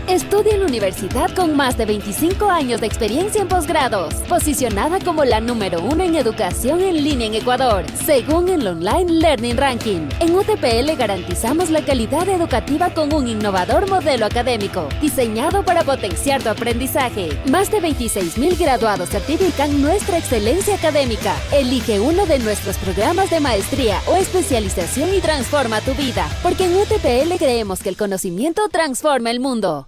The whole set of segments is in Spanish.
Estudia en la universidad con más de 25 años de experiencia en posgrados, posicionada como la número 1 en educación en línea en Ecuador, según el Online Learning Ranking. En UTPL garantizamos la calidad educativa con un innovador modelo académico, diseñado para potenciar tu aprendizaje. Más de 26,000 graduados certifican nuestra excelencia académica. Elige uno de nuestros programas de maestría o especialización y transforma tu vida, porque en UTPL creemos que el conocimiento transforma el mundo.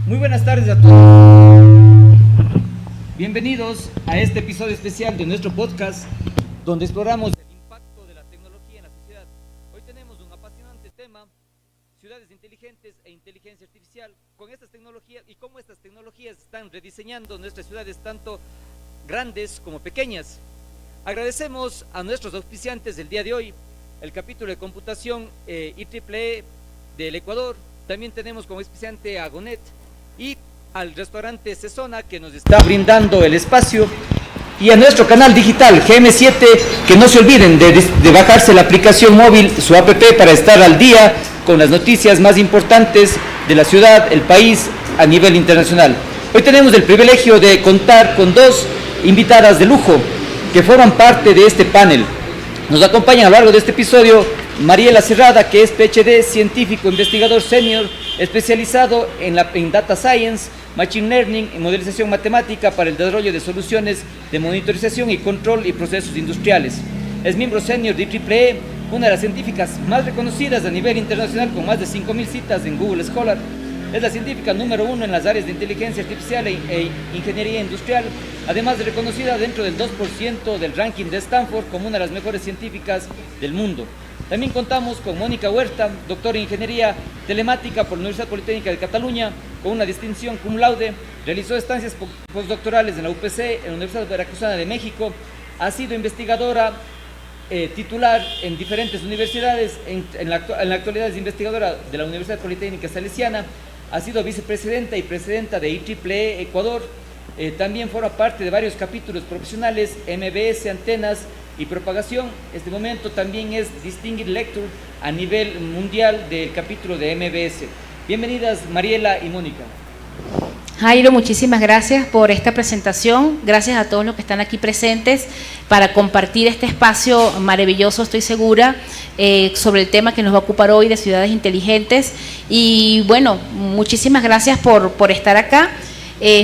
Muy buenas tardes a todos. Bienvenidos a este episodio especial de nuestro podcast, donde exploramos el impacto de la tecnología en la sociedad. Hoy tenemos un apasionante tema: ciudades inteligentes e inteligencia artificial. Con estas tecnologías y cómo estas tecnologías están rediseñando nuestras ciudades, tanto grandes como pequeñas. Agradecemos a nuestros auspiciantes del día de hoy, el capítulo de computación IEEE del Ecuador. También tenemos como auspiciante a Gonet y al restaurante Cesona, que nos está brindando el espacio, y a nuestro canal digital GM7, que no se olviden de bajarse la aplicación móvil, su app, para estar al día con las noticias más importantes de la ciudad, el país, a nivel internacional. Hoy tenemos el privilegio de contar con dos invitadas de lujo que forman parte de este panel. Nos acompañan a lo largo de este episodio Mariela Cerrada, que es PhD, científico, investigador senior, especializado en Data Science, Machine Learning y modelización matemática para el desarrollo de soluciones de monitorización y control y procesos industriales. Es miembro senior de IEEE, una de las científicas más reconocidas a nivel internacional, con más de 5,000 citas en Google Scholar. Es la científica número 1 en las áreas de inteligencia artificial e ingeniería industrial, además de reconocida dentro del 2% del ranking de Stanford como una de las mejores científicas del mundo. También contamos con Mónica Huerta, doctora en Ingeniería Telemática por la Universidad Politécnica de Cataluña, con una distinción cum laude. Realizó estancias postdoctorales en la UPC, en la Universidad Veracruzana de México. Ha sido investigadora titular en diferentes universidades. En la actualidad es investigadora de la Universidad Politécnica Salesiana. Ha sido vicepresidenta y presidenta de IEEE Ecuador. También forma parte de varios capítulos profesionales, MBS, Antenas y Propagación. Este momento también es Distinguished Lecturer a nivel mundial del capítulo de MBS. Bienvenidas Mariela y Mónica. Jairo, muchísimas gracias por esta presentación. Gracias a todos los que están aquí presentes para compartir este espacio maravilloso, estoy segura, sobre el tema que nos va a ocupar hoy de ciudades inteligentes. Y bueno, muchísimas gracias por estar acá.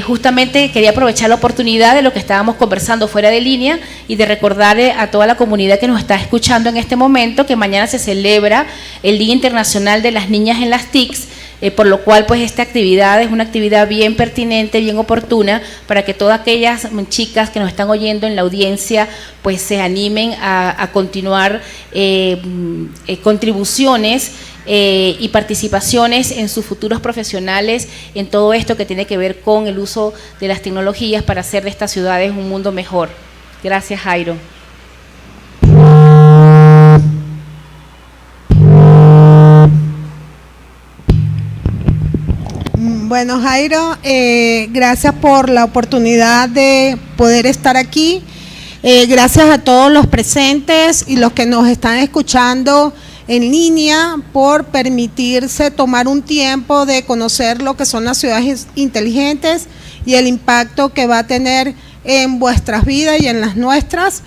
Justamente quería aprovechar la oportunidad de lo que estábamos conversando fuera de línea y de recordarle a toda la comunidad que nos está escuchando en este momento que mañana se celebra el Día Internacional de las Niñas en las TICs, por lo cual pues esta actividad es una actividad bien pertinente, bien oportuna, para que todas aquellas chicas que nos están oyendo en la audiencia pues se animen a continuar contribuciones y participaciones en sus futuros profesionales, en todo esto que tiene que ver con el uso de las tecnologías para hacer de estas ciudades un mundo mejor. Gracias, Jairo. Bueno, Jairo, gracias por la oportunidad de poder estar aquí. Gracias a todos los presentes y los que nos están escuchando en línea por permitirse tomar un tiempo de conocer lo que son las ciudades inteligentes y el impacto que va a tener en vuestras vidas y en las nuestras.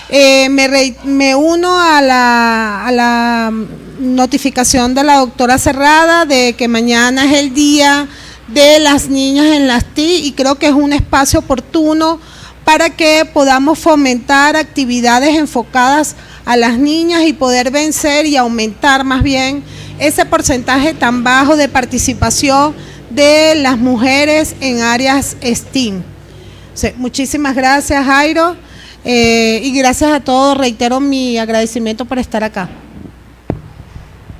Me uno a la notificación de la doctora Cerrada de que mañana es el Día de las Niñas en las TIC, y creo que es un espacio oportuno para que podamos fomentar actividades enfocadas a las niñas y poder vencer y aumentar más bien ese porcentaje tan bajo de participación de las mujeres en áreas STEAM. Muchísimas gracias, Jairo, y gracias a todos. Reitero mi agradecimiento por estar acá.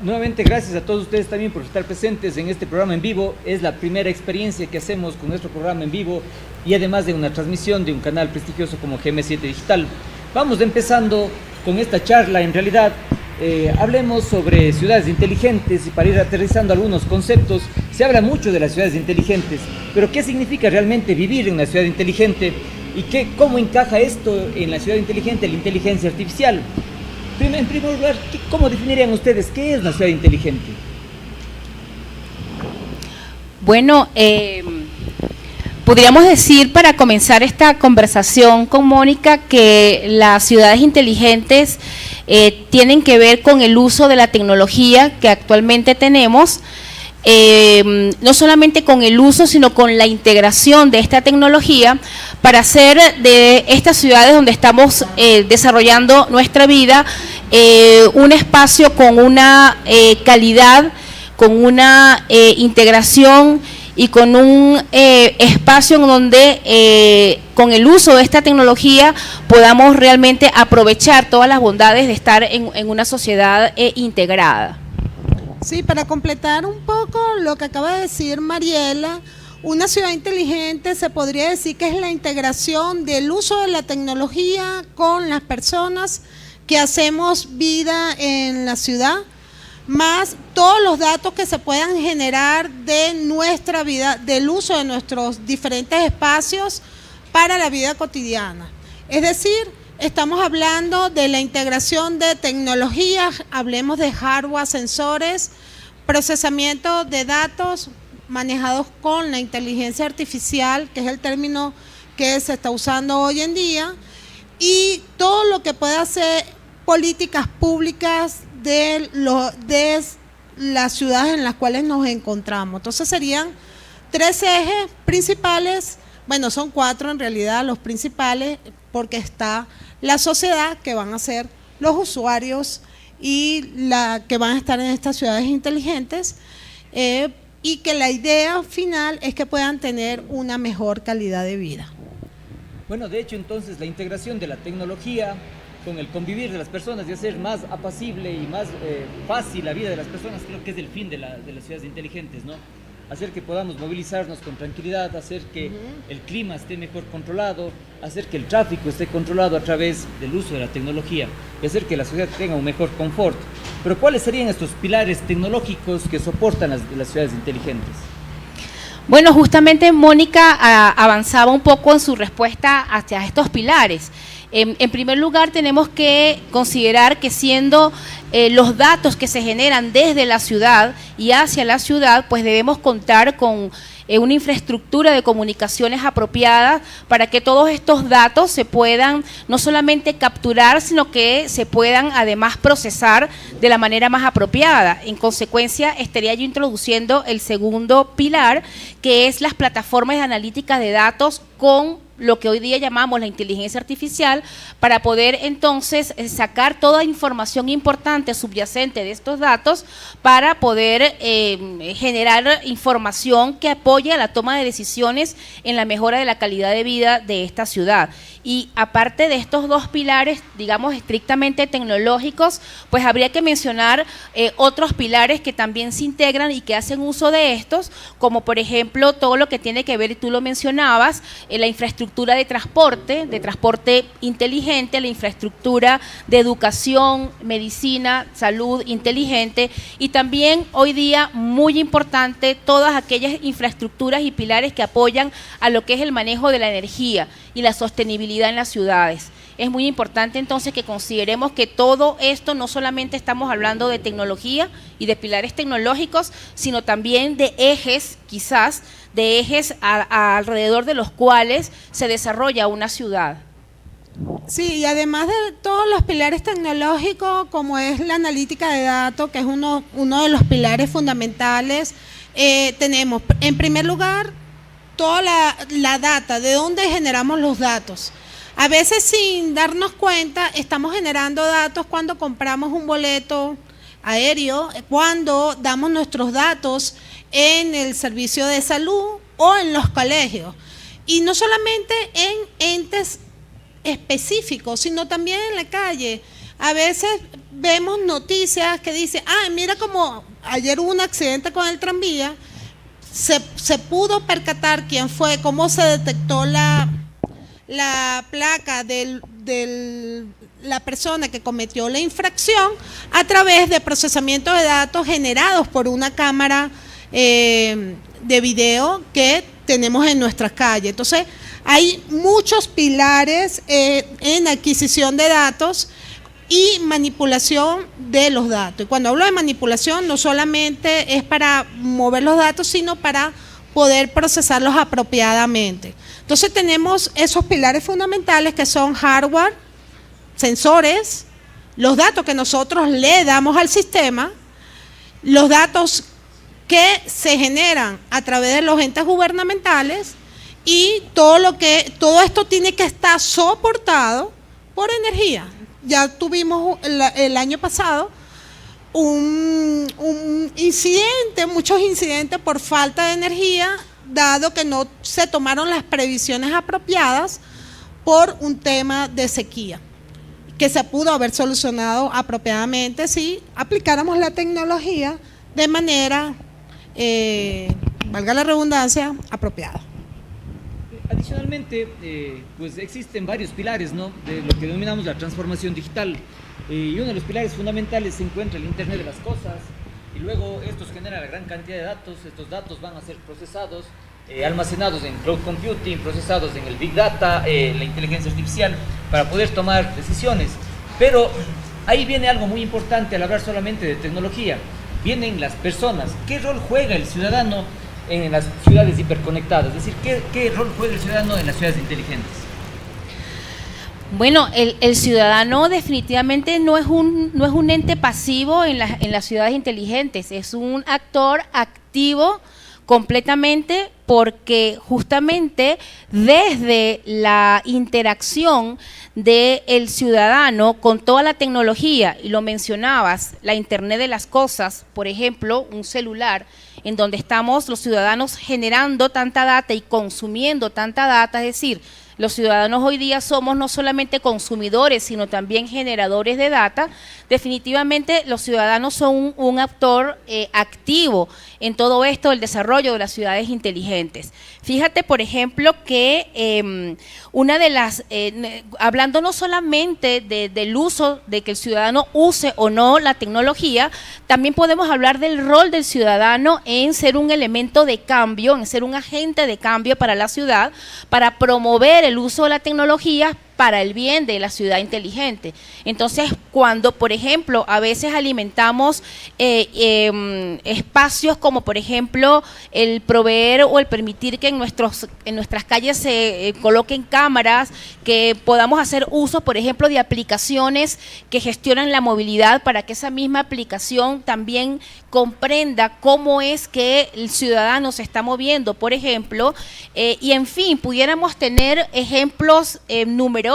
Nuevamente gracias a todos ustedes también por estar presentes en este programa en vivo. Es la primera experiencia que hacemos con nuestro programa en vivo y además de una transmisión de un canal prestigioso como GM7 Digital. Vamos empezando con esta charla. En realidad hablemos sobre ciudades inteligentes y para ir aterrizando algunos conceptos. Se habla mucho de las ciudades inteligentes, pero ¿qué significa realmente vivir en una ciudad inteligente? ¿Y cómo encaja esto en la ciudad inteligente, la inteligencia artificial? En primer lugar, ¿cómo definirían ustedes qué es una ciudad inteligente? Bueno, podríamos decir para comenzar esta conversación con Mónica que las ciudades inteligentes tienen que ver con el uso de la tecnología que actualmente tenemos, no solamente con el uso, sino con la integración de esta tecnología para hacer de estas ciudades donde estamos desarrollando nuestra vida un espacio con una calidad, con una integración y con un espacio en donde con el uso de esta tecnología podamos realmente aprovechar todas las bondades de estar en una sociedad integrada. Sí, para completar un poco lo que acaba de decir Mariela, una ciudad inteligente se podría decir que es la integración del uso de la tecnología con las personas que hacemos vida en la ciudad, más todos los datos que se puedan generar de nuestra vida, del uso de nuestros diferentes espacios para la vida cotidiana. Es decir, estamos hablando de la integración de tecnologías, hablemos de hardware, sensores, procesamiento de datos manejados con la inteligencia artificial, que es el término que se está usando hoy en día, y todo lo que pueda ser políticas públicas de las ciudades en las cuales nos encontramos. Entonces serían 3 ejes principales, bueno, son 4 en realidad los principales, porque está la sociedad, que van a ser los usuarios y que van a estar en estas ciudades inteligentes, y que la idea final es que puedan tener una mejor calidad de vida. Bueno, de hecho, entonces, la integración de la tecnología con el convivir de las personas y hacer más apacible y más fácil la vida de las personas, creo que es el fin de las ciudades inteligentes, ¿no? Hacer que podamos movilizarnos con tranquilidad, hacer que el clima esté mejor controlado, hacer que el tráfico esté controlado a través del uso de la tecnología y hacer que la sociedad tenga un mejor confort. Pero ¿cuáles serían estos pilares tecnológicos que soportan las ciudades inteligentes? Bueno, justamente Mónica avanzaba un poco en su respuesta hacia estos pilares. En primer lugar, tenemos que considerar que siendo los datos que se generan desde la ciudad y hacia la ciudad, pues debemos contar con una infraestructura de comunicaciones apropiada para que todos estos datos se puedan no solamente capturar, sino que se puedan además procesar de la manera más apropiada. En consecuencia, estaría yo introduciendo el segundo pilar, que es las plataformas de analítica de datos con lo que hoy día llamamos la inteligencia artificial, para poder entonces sacar toda información importante subyacente de estos datos para poder generar información que apoye a la toma de decisiones en la mejora de la calidad de vida de esta ciudad. Y aparte de estos 2 pilares, digamos, estrictamente tecnológicos, pues habría que mencionar otros pilares que también se integran y que hacen uso de estos, como por ejemplo todo lo que tiene que ver, y tú lo mencionabas, la infraestructura de transporte inteligente, la infraestructura de educación, medicina, salud inteligente, y también hoy día muy importante todas aquellas infraestructuras y pilares que apoyan a lo que es el manejo de la energía y la sostenibilidad en las ciudades. Es muy importante entonces que consideremos que todo esto no solamente estamos hablando de tecnología y de pilares tecnológicos, sino también de ejes, quizás, de ejes alrededor de los cuales se desarrolla una ciudad. Sí, y además de todos los pilares tecnológicos, como es la analítica de datos, que es uno de los pilares fundamentales, tenemos en primer lugar toda la data, de dónde generamos los datos. A veces sin darnos cuenta estamos generando datos cuando compramos un boleto aéreo, cuando damos nuestros datos en el servicio de salud o en los colegios. Y no solamente en entes específicos, sino también en la calle. A veces vemos noticias que dicen, mira como ayer hubo un accidente con el tranvía, se pudo percatar quién fue, cómo se detectó la placa del la persona que cometió la infracción a través de procesamiento de datos generados por una cámara de video que tenemos en nuestras calles. Entonces, hay muchos pilares en adquisición de datos y manipulación de los datos. Y cuando hablo de manipulación, no solamente es para mover los datos, sino para poder procesarlos apropiadamente. Entonces tenemos esos pilares fundamentales que son hardware, sensores, los datos que nosotros le damos al sistema, los datos que se generan a través de los entes gubernamentales y todo esto tiene que estar soportado por energía. Ya tuvimos el año pasado un incidente, muchos incidentes por falta de energía, dado que no se tomaron las previsiones apropiadas por un tema de sequía, que se pudo haber solucionado apropiadamente si aplicáramos la tecnología de manera, valga la redundancia, apropiada. Adicionalmente, pues existen varios pilares, ¿no?, de lo que denominamos la transformación digital, y uno de los pilares fundamentales se encuentra el Internet de las cosas, y luego estos generan la gran cantidad de datos. Estos datos van a ser procesados, almacenados en cloud computing, procesados en el big data, la inteligencia artificial, para poder tomar decisiones. Pero ahí viene algo muy importante al hablar solamente de tecnología: vienen las personas. ¿Qué rol juega el ciudadano en las ciudades hiperconectadas? Es decir, ¿qué rol juega el ciudadano en las ciudades inteligentes? Bueno, el ciudadano definitivamente no es un ente pasivo en las ciudades inteligentes, es un actor activo completamente, porque justamente desde la interacción del ciudadano con toda la tecnología, y lo mencionabas, la Internet de las cosas, por ejemplo, un celular, en donde estamos los ciudadanos generando tanta data y consumiendo tanta data, es decir, los ciudadanos hoy día somos no solamente consumidores, sino también generadores de data. Definitivamente los ciudadanos son un actor activo en todo esto del desarrollo de las ciudades inteligentes. Fíjate, por ejemplo, que una de las, hablando no solamente del uso, de que el ciudadano use o no la tecnología, también podemos hablar del rol del ciudadano en ser un elemento de cambio, en ser un agente de cambio para la ciudad, para promover el uso de la tecnología para el bien de la ciudad inteligente. Entonces, cuando, por ejemplo, a veces alimentamos espacios como, por ejemplo, el proveer o el permitir que en nuestras calles se coloquen cámaras, que podamos hacer uso, por ejemplo, de aplicaciones que gestionan la movilidad, para que esa misma aplicación también comprenda cómo es que el ciudadano se está moviendo, por ejemplo, y en fin, pudiéramos tener ejemplos numerosos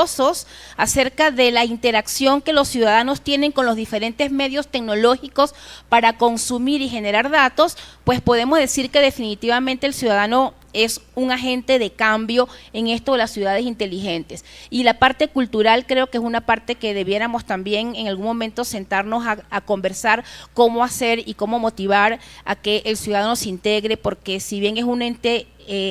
acerca de la interacción que los ciudadanos tienen con los diferentes medios tecnológicos para consumir y generar datos. Pues podemos decir que definitivamente el ciudadano es un agente de cambio en esto de las ciudades inteligentes. Y la parte cultural creo que es una parte que debiéramos también en algún momento sentarnos a conversar cómo hacer y cómo motivar a que el ciudadano se integre, porque si bien es un ente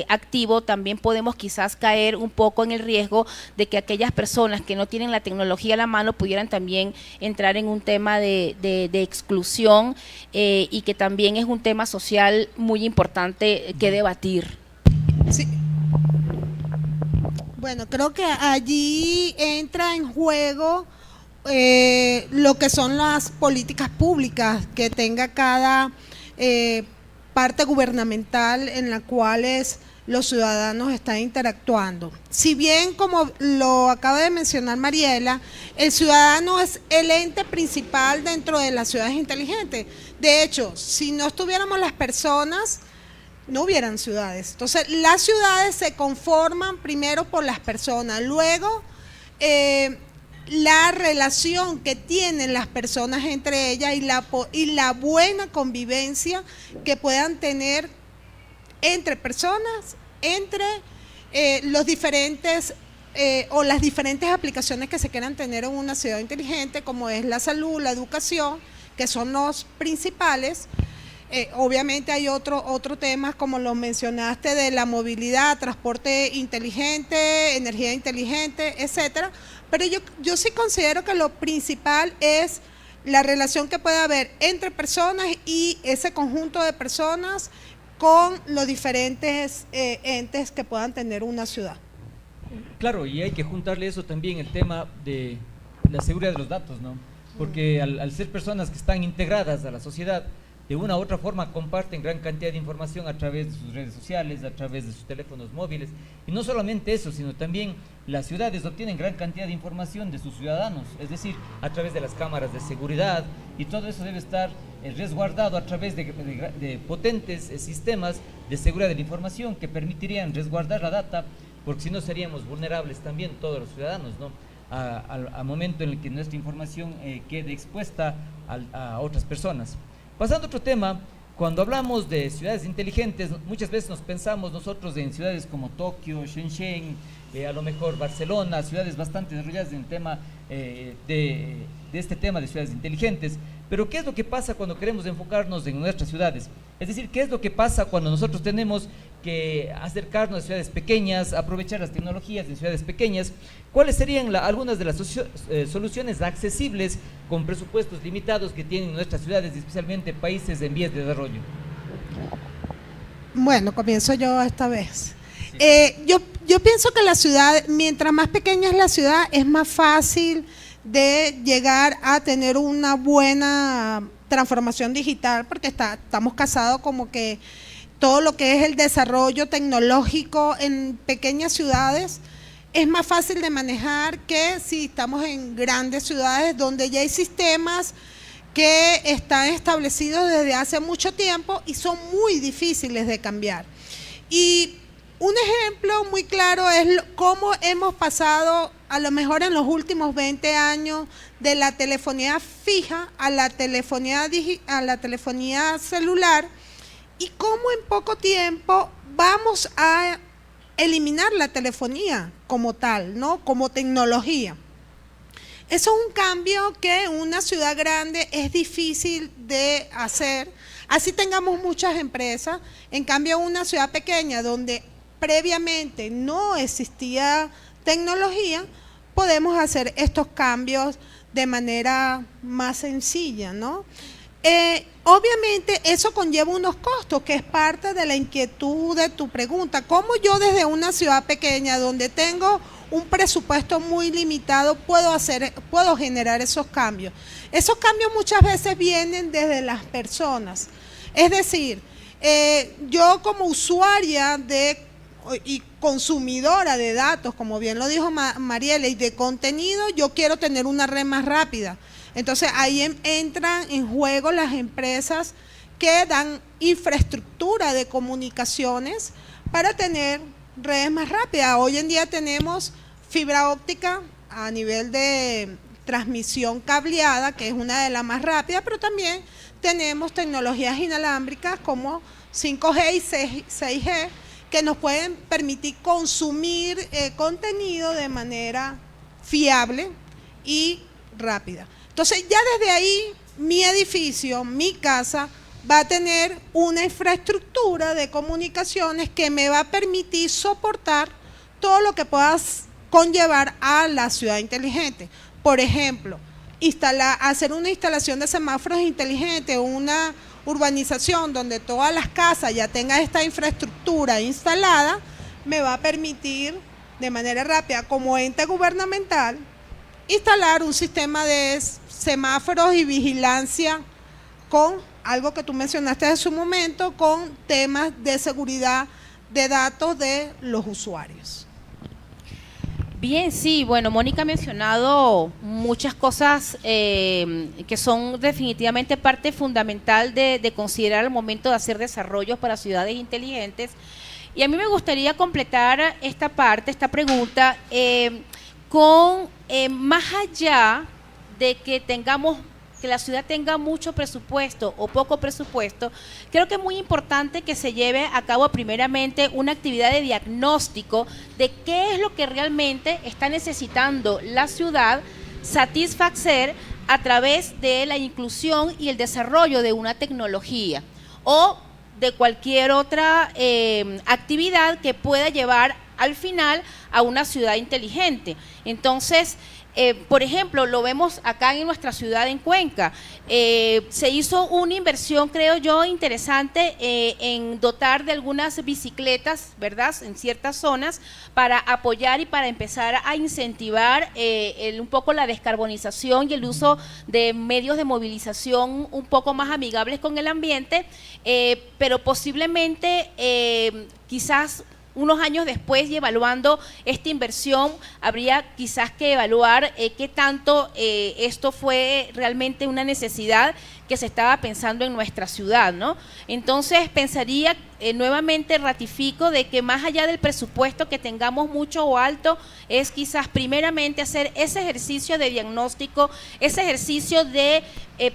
activo, también podemos quizás caer un poco en el riesgo de que aquellas personas que no tienen la tecnología a la mano pudieran también entrar en un tema de exclusión, y que también es un tema social muy importante que debatir. Sí. Bueno, creo que allí entra en juego lo que son las políticas públicas que tenga cada parte gubernamental en la cuales los ciudadanos están interactuando. Si bien, como lo acaba de mencionar Mariela, el ciudadano es el ente principal dentro de las ciudades inteligentes. De hecho, si no estuviéramos las personas, no hubieran ciudades. Entonces, las ciudades se conforman primero por las personas, luego la relación que tienen las personas entre ellas y la buena convivencia que puedan tener entre personas, entre los diferentes o las diferentes aplicaciones que se quieran tener en una ciudad inteligente, como es la salud, la educación, que son los principales. obviamente hay otro temas como lo mencionaste de la movilidad, transporte inteligente, energía inteligente, etcétera, pero yo sí considero que lo principal es la relación que puede haber entre personas y ese conjunto de personas con los diferentes entes que puedan tener una ciudad. Claro, y hay que juntarle eso también el tema de la seguridad de los datos, ¿no? Porque al ser personas que están integradas a la sociedad, de una u otra forma comparten gran cantidad de información a través de sus redes sociales, a través de sus teléfonos móviles, y no solamente eso, sino también las ciudades obtienen gran cantidad de información de sus ciudadanos, es decir, a través de las cámaras de seguridad, y todo eso debe estar resguardado a través de potentes sistemas de seguridad de la información que permitirían resguardar la data, porque si no seríamos vulnerables también todos los ciudadanos, ¿no? Al momento en el que nuestra información quede expuesta a otras personas. Pasando a otro tema, cuando hablamos de ciudades inteligentes, muchas veces nos pensamos nosotros en ciudades como Tokio, Shenzhen, a lo mejor Barcelona, ciudades bastante desarrolladas en el tema de este tema de ciudades inteligentes. Pero ¿qué es lo que pasa cuando queremos enfocarnos en nuestras ciudades? Es decir, ¿qué es lo que pasa cuando nosotros tenemos que acercarnos a ciudades pequeñas, aprovechar las tecnologías en ciudades pequeñas? ¿Cuáles serían algunas de las soluciones accesibles con presupuestos limitados que tienen nuestras ciudades, especialmente países en vías de desarrollo? Bueno, comienzo yo esta vez. Sí. Yo pienso que la ciudad, mientras más pequeña es la ciudad, es más fácil de llegar a tener una buena transformación digital, porque estamos casados como que todo lo que es el desarrollo tecnológico en pequeñas ciudades es más fácil de manejar que si estamos en grandes ciudades donde ya hay sistemas que están establecidos desde hace mucho tiempo y son muy difíciles de cambiar. Y un ejemplo muy claro es cómo hemos pasado a lo mejor en los últimos 20 años de la telefonía fija a la telefonía celular, y cómo en poco tiempo vamos a eliminar la telefonía como tal, ¿no? Como tecnología. Eso es un cambio que en una ciudad grande es difícil de hacer, así tengamos muchas empresas. En cambio, en una ciudad pequeña donde previamente no existía tecnología, podemos hacer estos cambios de manera más sencilla, ¿no? Obviamente eso conlleva unos costos, que es parte de la inquietud de tu pregunta. ¿Cómo yo desde una ciudad pequeña donde tengo un presupuesto muy limitado puedo generar esos cambios? Esos cambios muchas veces vienen desde las personas. Es decir, yo como usuaria y consumidora de datos, como bien lo dijo Mariela, y de contenido, yo quiero tener una red más rápida. Entonces ahí entran en juego las empresas que dan infraestructura de comunicaciones para tener redes más rápidas. Hoy en día tenemos fibra óptica a nivel de transmisión cableada, que es una de las más rápidas, pero también tenemos tecnologías inalámbricas como 5G y 6G, que nos pueden permitir consumir contenido de manera fiable y rápida. Entonces ya desde ahí mi edificio, mi casa, va a tener una infraestructura de comunicaciones que me va a permitir soportar todo lo que pueda conllevar a la ciudad inteligente. Por ejemplo, hacer una instalación de semáforos inteligentes, una urbanización donde todas las casas ya tengan esta infraestructura instalada, me va a permitir de manera rápida como ente gubernamental instalar un sistema de semáforos y vigilancia con algo que tú mencionaste en su momento, con temas de seguridad de datos de los usuarios. Bien, sí, bueno, Mónica ha mencionado muchas cosas que son definitivamente parte fundamental de considerar al momento de hacer desarrollos para ciudades inteligentes. Y a mí me gustaría completar esta parte, esta pregunta, con más allá de que la ciudad tenga mucho presupuesto o poco presupuesto, creo que es muy importante que se lleve a cabo primeramente una actividad de diagnóstico de qué es lo que realmente está necesitando la ciudad satisfacer a través de la inclusión y el desarrollo de una tecnología. o de cualquier otra actividad que pueda llevar al final a una ciudad inteligente. Entonces, por ejemplo, lo vemos acá en nuestra ciudad, en Cuenca. Se hizo una inversión, creo yo, interesante en dotar de algunas bicicletas, ¿verdad?, en ciertas zonas, para apoyar y para empezar a incentivar un poco la descarbonización y el uso de medios de movilización un poco más amigables con el ambiente, pero posiblemente quizás unos años después, y evaluando esta inversión, habría quizás que evaluar qué tanto esto fue realmente una necesidad que se estaba pensando en nuestra ciudad, ¿no? Entonces pensaría, nuevamente ratifico, de que más allá del presupuesto que tengamos mucho o alto, es quizás primeramente hacer ese ejercicio de diagnóstico, ese ejercicio de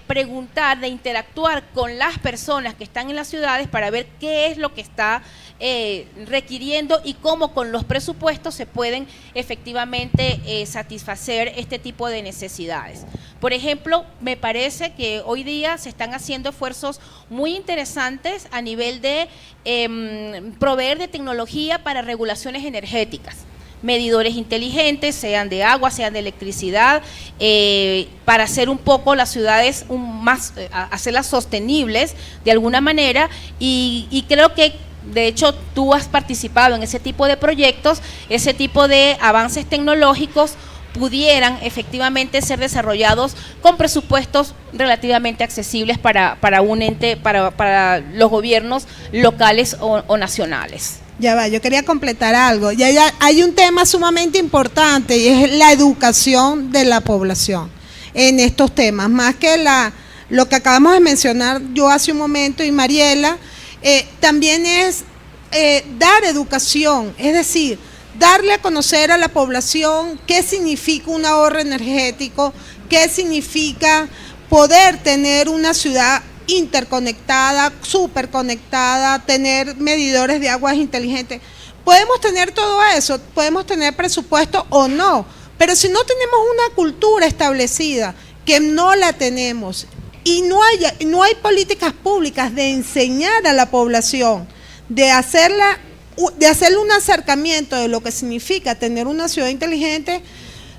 preguntar, de interactuar con las personas que están en las ciudades para ver qué es lo que está requiriendo y cómo con los presupuestos se pueden efectivamente satisfacer este tipo de necesidades. Por ejemplo, me parece que hoy día se están haciendo esfuerzos muy interesantes a nivel de proveer de tecnología para regulaciones energéticas, medidores inteligentes, sean de agua, sean de electricidad, para hacer un poco las ciudades hacerlas sostenibles de alguna manera, y creo que de hecho tú has participado en ese tipo de proyectos, ese tipo de avances tecnológicos pudieran efectivamente ser desarrollados con presupuestos relativamente accesibles para un ente, para los gobiernos locales o nacionales. Ya va, yo quería completar algo. Ya hay un tema sumamente importante y es la educación de la población en estos temas, más que lo que acabamos de mencionar yo hace un momento y Mariela, también es dar educación, es decir, darle a conocer a la población qué significa un ahorro energético, qué significa poder tener una ciudad interconectada, superconectada, tener medidores de aguas inteligentes. Podemos tener todo eso, podemos tener presupuesto o no, pero si no tenemos una cultura establecida, que no la tenemos, y no hay políticas públicas de enseñar a la población, de hacerle un acercamiento de lo que significa tener una ciudad inteligente,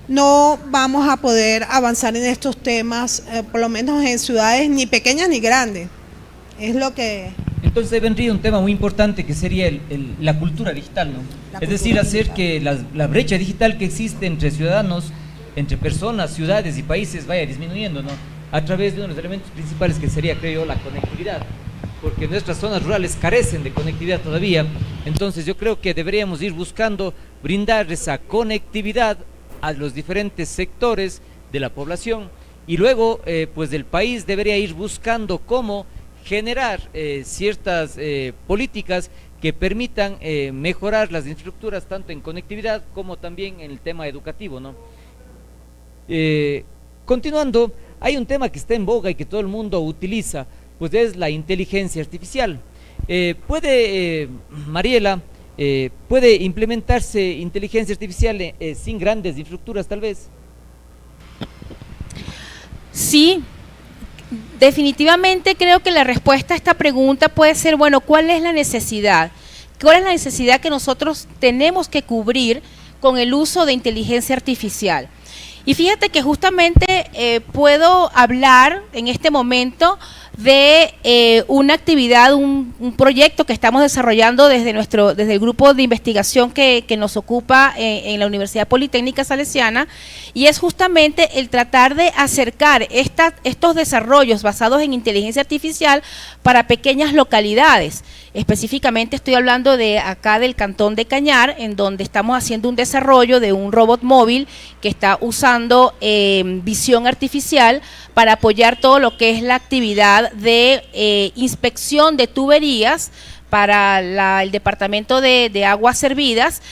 no vamos a poder avanzar en estos temas, por lo menos en ciudades ni pequeñas ni grandes. Es lo que... Entonces vendría un tema muy importante que sería la cultura digital, ¿no? Es decir, hacer que la brecha digital que existe entre ciudadanos, entre personas, ciudades y países vaya disminuyendo, ¿no?, a través de uno de los elementos principales que sería, creo yo, la conectividad, porque nuestras zonas rurales carecen de conectividad todavía. Entonces yo creo que deberíamos ir buscando brindar esa conectividad a los diferentes sectores de la población, y luego pues el país debería ir buscando cómo generar ciertas políticas que permitan mejorar las infraestructuras tanto en conectividad como también en el tema educativo, ¿no? Continuando, hay un tema que está en boga y que todo el mundo utiliza, pues es la inteligencia artificial. Mariela, ¿puede implementarse inteligencia artificial sin grandes infraestructuras tal vez? Sí, definitivamente creo que la respuesta a esta pregunta puede ser, bueno, ¿cuál es la necesidad? ¿Cuál es la necesidad que nosotros tenemos que cubrir con el uso de inteligencia artificial? Y fíjate que justamente puedo hablar en este momento de una actividad, un proyecto que estamos desarrollando desde el grupo de investigación que nos ocupa en la Universidad Politécnica Salesiana, y es justamente el tratar de acercar estos desarrollos basados en inteligencia artificial para pequeñas localidades. Específicamente estoy hablando de acá del Cantón de Cañar, en donde estamos haciendo un desarrollo de un robot móvil que está usando visión artificial para apoyar todo lo que es la actividad de inspección de tuberías para el Departamento de Aguas Servidas,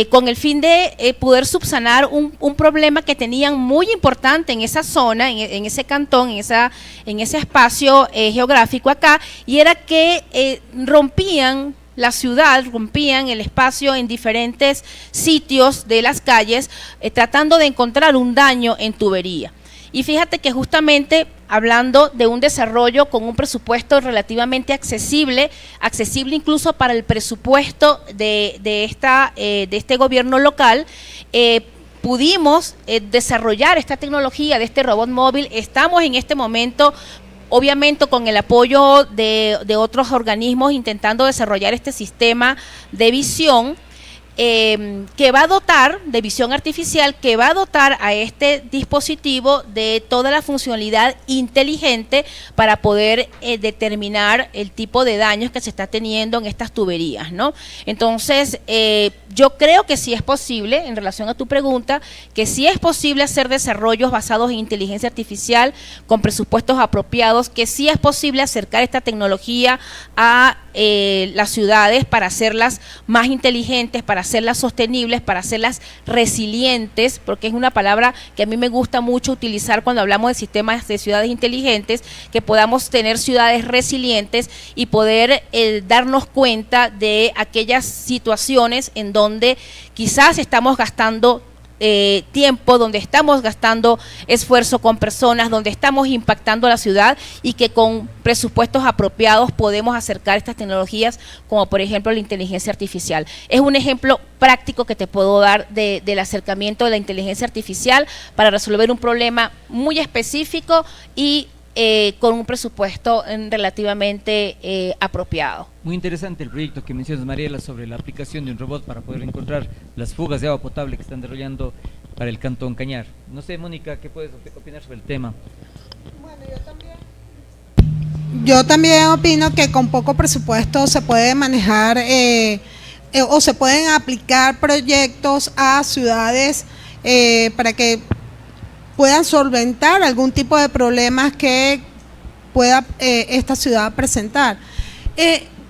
con el fin de poder subsanar un problema que tenían muy importante en esa zona, en ese cantón, en ese espacio geográfico acá, y era que rompían la ciudad, rompían el espacio en diferentes sitios de las calles, tratando de encontrar un daño en tubería. Y fíjate que justamente hablando de un desarrollo con un presupuesto relativamente accesible incluso para el presupuesto de este gobierno local, pudimos desarrollar esta tecnología de este robot móvil. Estamos en este momento, obviamente con el apoyo de otros organismos, intentando desarrollar este sistema de visión que va a dotar, de visión artificial, que va a dotar a este dispositivo de toda la funcionalidad inteligente para poder determinar el tipo de daños que se está teniendo en estas tuberías, ¿no? Entonces, yo creo que sí es posible, en relación a tu pregunta, que sí es posible hacer desarrollos basados en inteligencia artificial con presupuestos apropiados, que sí es posible acercar esta tecnología a las ciudades para hacerlas más inteligentes, para hacerlas sostenibles, para hacerlas resilientes, porque es una palabra que a mí me gusta mucho utilizar cuando hablamos de sistemas de ciudades inteligentes, que podamos tener ciudades resilientes y poder darnos cuenta de aquellas situaciones en donde quizás estamos gastando tiempo, donde estamos gastando esfuerzo con personas, donde estamos impactando a la ciudad, y que con presupuestos apropiados podemos acercar estas tecnologías, como por ejemplo la inteligencia artificial. Es un ejemplo práctico que te puedo dar del acercamiento de la inteligencia artificial para resolver un problema muy específico y con un presupuesto relativamente apropiado. Muy interesante el proyecto que mencionas, Mariela, sobre la aplicación de un robot para poder encontrar las fugas de agua potable que están desarrollando para el Cantón Cañar. No sé, Mónica, ¿qué puedes opinar sobre el tema? Bueno, yo también opino que con poco presupuesto se puede manejar o se pueden aplicar proyectos a ciudades para que puedan solventar algún tipo de problemas que pueda esta ciudad presentar.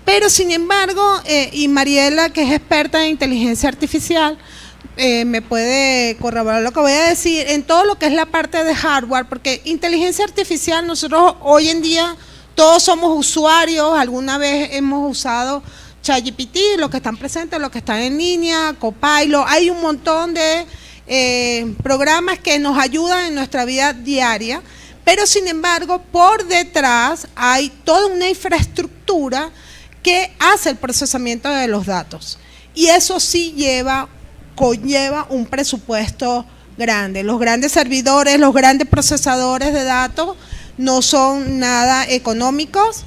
Pero sin embargo, y Mariela, que es experta en inteligencia artificial, me puede corroborar lo que voy a decir en todo lo que es la parte de hardware, porque inteligencia artificial, nosotros hoy en día todos somos usuarios, alguna vez hemos usado ChatGPT, los que están presentes, los que están en línea, Copilot, hay un montón de programas que nos ayudan en nuestra vida diaria, pero sin embargo por detrás hay toda una infraestructura que hace el procesamiento de los datos, y eso sí conlleva un presupuesto grande. Los grandes servidores, los grandes procesadores de datos no son nada económicos,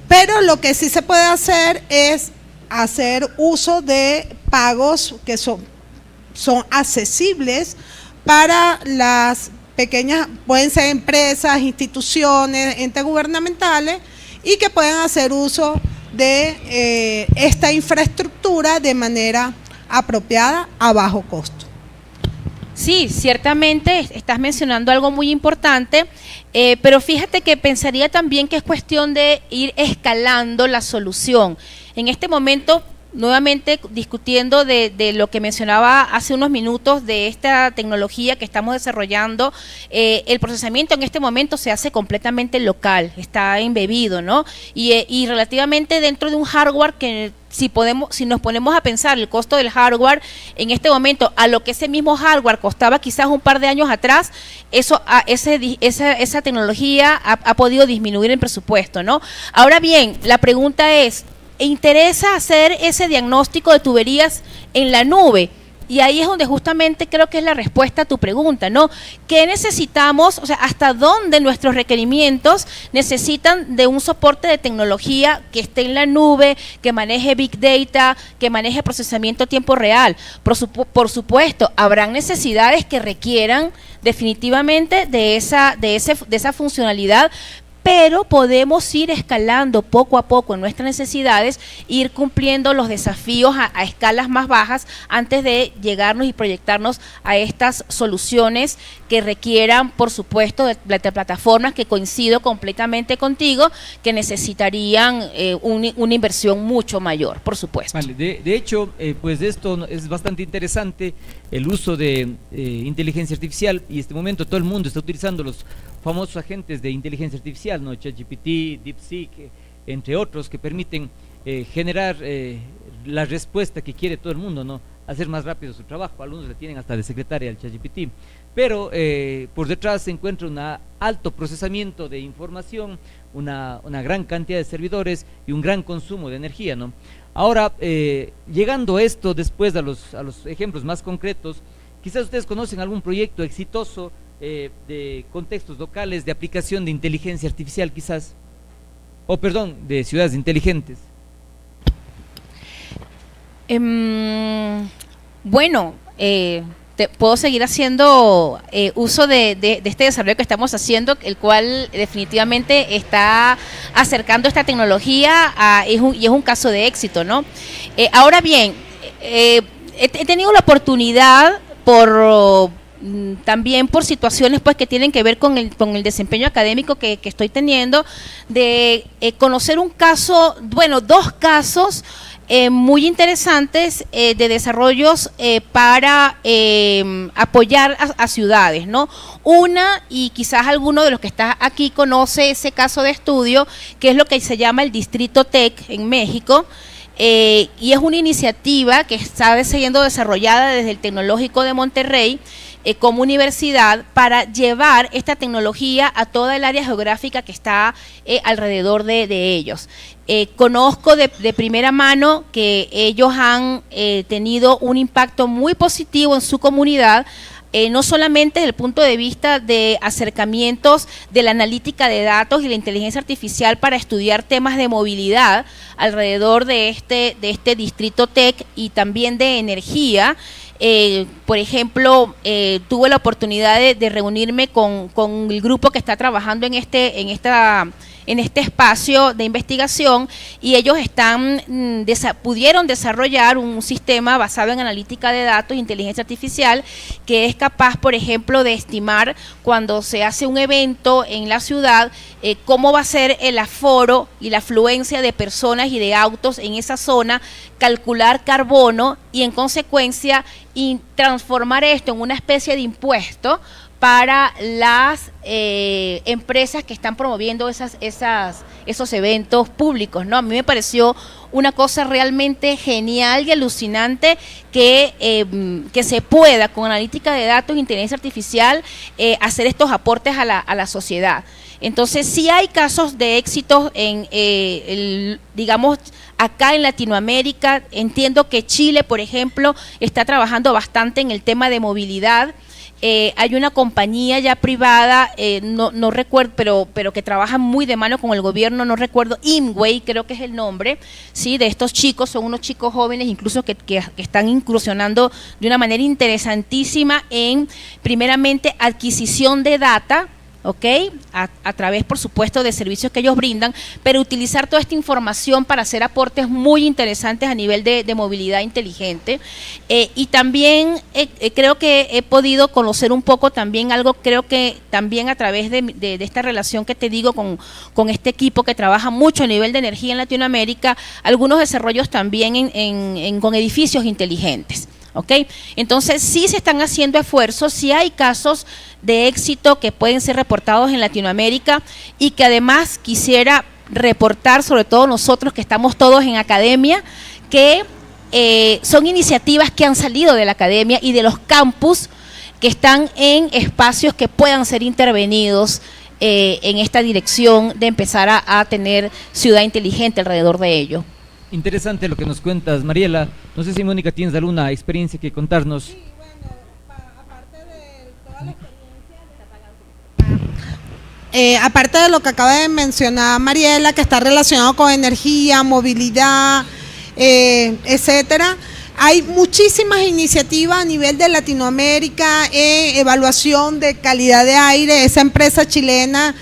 pero lo que sí se puede hacer es hacer uso de pagos que son accesibles para las pequeñas, pueden ser empresas, instituciones, entes gubernamentales, y que pueden hacer uso de esta infraestructura de manera apropiada a bajo costo. Sí, ciertamente estás mencionando algo muy importante, pero fíjate que pensaría también que es cuestión de ir escalando la solución. En este momento, nuevamente discutiendo de lo que mencionaba hace unos minutos, de esta tecnología que estamos desarrollando, el procesamiento en este momento se hace completamente local, está embebido, ¿no? Y relativamente dentro de un hardware que si nos ponemos a pensar el costo del hardware en este momento a lo que ese mismo hardware costaba quizás un par de años atrás, esa tecnología ha podido disminuir el presupuesto, ¿no? Ahora bien, la pregunta es, ¿interesa hacer ese diagnóstico de tuberías en la nube? Y ahí es donde justamente creo que es la respuesta a tu pregunta, ¿no? ¿Qué necesitamos? O sea, ¿hasta dónde nuestros requerimientos necesitan de un soporte de tecnología que esté en la nube, que maneje Big Data, que maneje procesamiento a tiempo real? Por supuesto, habrán necesidades que requieran definitivamente de esa funcionalidad, pero podemos ir escalando poco a poco en nuestras necesidades, ir cumpliendo los desafíos a escalas más bajas antes de llegarnos y proyectarnos a estas soluciones que requieran, por supuesto, de plataformas que coincido completamente contigo, que necesitarían una inversión mucho mayor, por supuesto. Vale, de hecho, pues esto es bastante interesante, el uso de inteligencia artificial, y en este momento todo el mundo está utilizando los famosos agentes de inteligencia artificial, ¿no? ChatGPT, DeepSeek, entre otros, que permiten generar la respuesta que quiere todo el mundo, ¿no? Hacer más rápido su trabajo. Algunos le tienen hasta de secretaria al ChatGPT. pero por detrás se encuentra un alto procesamiento de información, una gran cantidad de servidores y un gran consumo de energía, ¿no? Ahora, llegando a esto, después a los ejemplos más concretos, quizás ustedes conocen algún proyecto exitoso de contextos locales, de aplicación de inteligencia artificial quizás, de ciudades inteligentes. Bueno, puedo seguir haciendo uso de este desarrollo que estamos haciendo, el cual definitivamente está acercando esta tecnología y es un caso de éxito, ¿no? Ahora bien, he tenido la oportunidad también por situaciones pues que tienen que ver con el desempeño académico que estoy teniendo, de conocer un caso, dos casos muy interesantes de desarrollos para apoyar a ciudades, ¿no? Una, y quizás alguno de los que está aquí conoce ese caso de estudio, que es lo que se llama el Distrito Tech en México, y es una iniciativa que está siendo desarrollada desde el Tecnológico de Monterrey como universidad para llevar esta tecnología a toda el área geográfica que está alrededor de ellos. Conozco de primera mano que ellos han tenido un impacto muy positivo en su comunidad, no solamente desde el punto de vista de acercamientos de la analítica de datos y la inteligencia artificial para estudiar temas de movilidad alrededor de este distrito tech y también de energía. Por ejemplo, tuve la oportunidad de reunirme con el grupo que está trabajando en este espacio de investigación, y ellos pudieron desarrollar un sistema basado en analítica de datos e inteligencia artificial que es capaz, por ejemplo, de estimar cuando se hace un evento en la ciudad, cómo va a ser el aforo y la afluencia de personas y de autos en esa zona, calcular carbono y en consecuencia transformar esto en una especie de impuesto para las empresas que están promoviendo esos eventos públicos, ¿no? A mí me pareció una cosa realmente genial y alucinante que se pueda, con analítica de datos e inteligencia artificial, hacer estos aportes a la sociedad. Entonces, sí hay casos de éxito digamos, acá en Latinoamérica. Entiendo que Chile, por ejemplo, está trabajando bastante en el tema de movilidad. Hay una compañía ya privada, no recuerdo, pero que trabaja muy de mano con el gobierno, no recuerdo, IMWay creo que es el nombre, ¿sí? De estos chicos, son unos chicos jóvenes incluso que están incursionando de una manera interesantísima en, primeramente, adquisición de data, ¿ok? A través, por supuesto, de servicios que ellos brindan, pero utilizar toda esta información para hacer aportes muy interesantes a nivel de movilidad inteligente. Y también creo que he podido conocer un poco también algo, creo que también a través de esta relación que te digo con este equipo que trabaja mucho a nivel de energía en Latinoamérica, algunos desarrollos también con edificios inteligentes. ¿Ok? Entonces sí se están haciendo esfuerzos, sí hay casos de éxito que pueden ser reportados en Latinoamérica, y que además quisiera reportar, sobre todo nosotros que estamos todos en academia, que son iniciativas que han salido de la academia y de los campus que están en espacios que puedan ser intervenidos en esta dirección de empezar a tener ciudad inteligente alrededor de ello. Interesante lo que nos cuentas, Mariela. No sé si, Mónica, tienes alguna experiencia que contarnos. Sí, bueno, aparte de toda la experiencia, aparte de lo que acaba de mencionar Mariela, que está relacionado con energía, movilidad, etcétera, hay muchísimas iniciativas a nivel de Latinoamérica en evaluación de calidad de aire. Esa empresa chilena,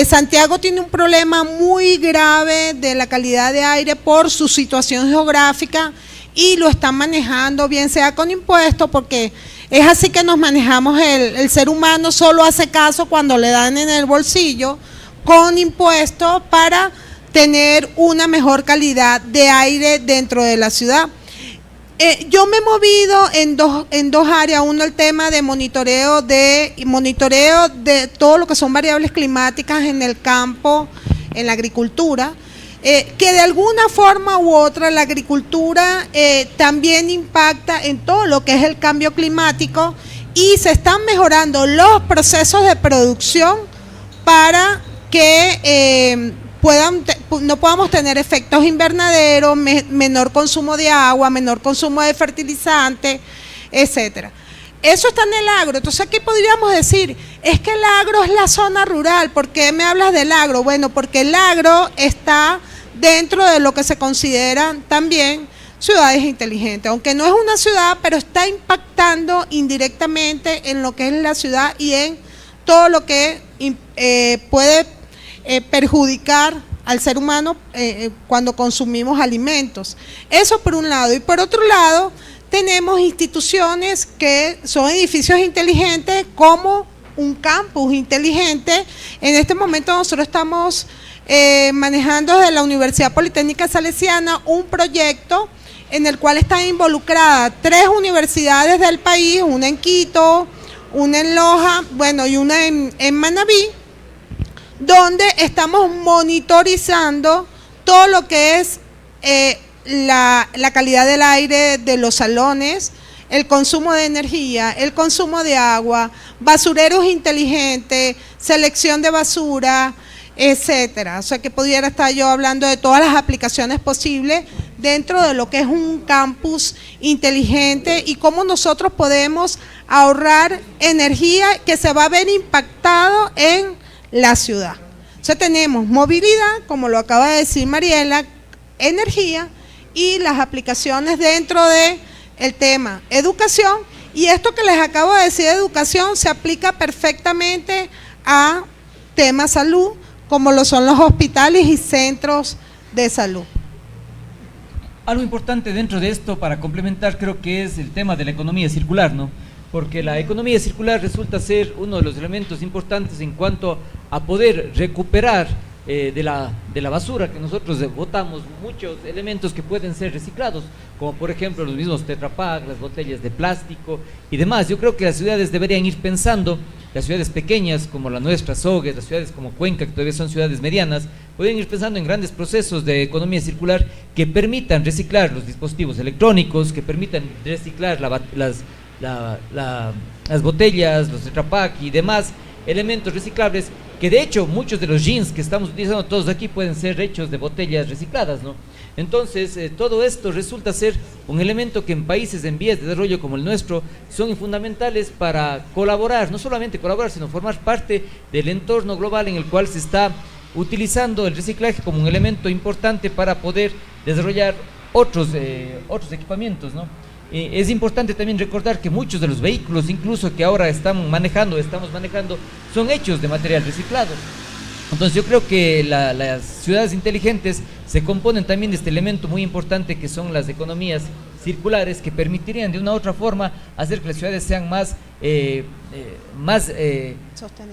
Santiago, tiene un problema muy grave de la calidad de aire por su situación geográfica, y lo están manejando, bien sea con impuestos, porque es así que nos manejamos. El ser humano solo hace caso cuando le dan en el bolsillo, con impuestos, para tener una mejor calidad de aire dentro de la ciudad. Yo me he movido en dos áreas. Uno, el tema de monitoreo de todo lo que son variables climáticas en el campo, en la agricultura, que de alguna forma u otra la agricultura también impacta en todo lo que es el cambio climático, y se están mejorando los procesos de producción para que no podamos tener efectos invernaderos, menor consumo de agua, menor consumo de fertilizantes, etcétera. Eso está en el agro. Entonces aquí podríamos decir, es que el agro es la zona rural. ¿Por qué me hablas del agro? Bueno, porque el agro está dentro de lo que se consideran también ciudades inteligentes, aunque no es una ciudad, pero está impactando indirectamente en lo que es la ciudad y en todo lo que puede perjudicar al ser humano cuando consumimos alimentos. Eso por un lado. Y por otro lado, tenemos instituciones que son edificios inteligentes como un campus inteligente. En este momento nosotros estamos manejando desde la Universidad Politécnica Salesiana un proyecto en el cual están involucradas 3 universidades del país, una en Quito, una en Loja, bueno, y una en Manabí, donde estamos monitorizando todo lo que es la calidad del aire de los salones, el consumo de energía, el consumo de agua, basureros inteligentes, selección de basura, etcétera. O sea que pudiera estar yo hablando de todas las aplicaciones posibles dentro de lo que es un campus inteligente y cómo nosotros podemos ahorrar energía que se va a ver impactado en la ciudad. O sea, tenemos movilidad, como lo acaba de decir Mariela, energía y las aplicaciones dentro de el tema educación, y esto que les acabo de decir de educación se aplica perfectamente a tema salud, como lo son los hospitales y centros de salud. Algo importante dentro de esto para complementar creo que es el tema de la economía circular, ¿no? Porque la economía circular resulta ser uno de los elementos importantes en cuanto a poder recuperar de la basura que nosotros botamos, muchos elementos que pueden ser reciclados, como por ejemplo los mismos Tetra Pak, las botellas de plástico y demás. Yo creo que las ciudades deberían ir pensando, las ciudades pequeñas como la nuestra, Sogues, las ciudades como Cuenca, que todavía son ciudades medianas, pueden ir pensando en grandes procesos de economía circular que permitan reciclar los dispositivos electrónicos, que permitan reciclar las botellas, los Tetra Pak y demás elementos reciclables, que de hecho muchos de los jeans que estamos utilizando todos aquí pueden ser hechos de botellas recicladas, ¿no? Entonces, todo esto resulta ser un elemento que en países en vías de desarrollo como el nuestro son fundamentales para colaborar, no solamente colaborar, sino formar parte del entorno global en el cual se está utilizando el reciclaje como un elemento importante para poder desarrollar otros equipamientos, ¿no? Es importante también recordar que muchos de los vehículos, incluso que ahora estamos manejando, son hechos de material reciclado. Entonces yo creo que las ciudades inteligentes se componen también de este elemento muy importante que son las economías circulares, que permitirían de una u otra forma hacer que las ciudades sean más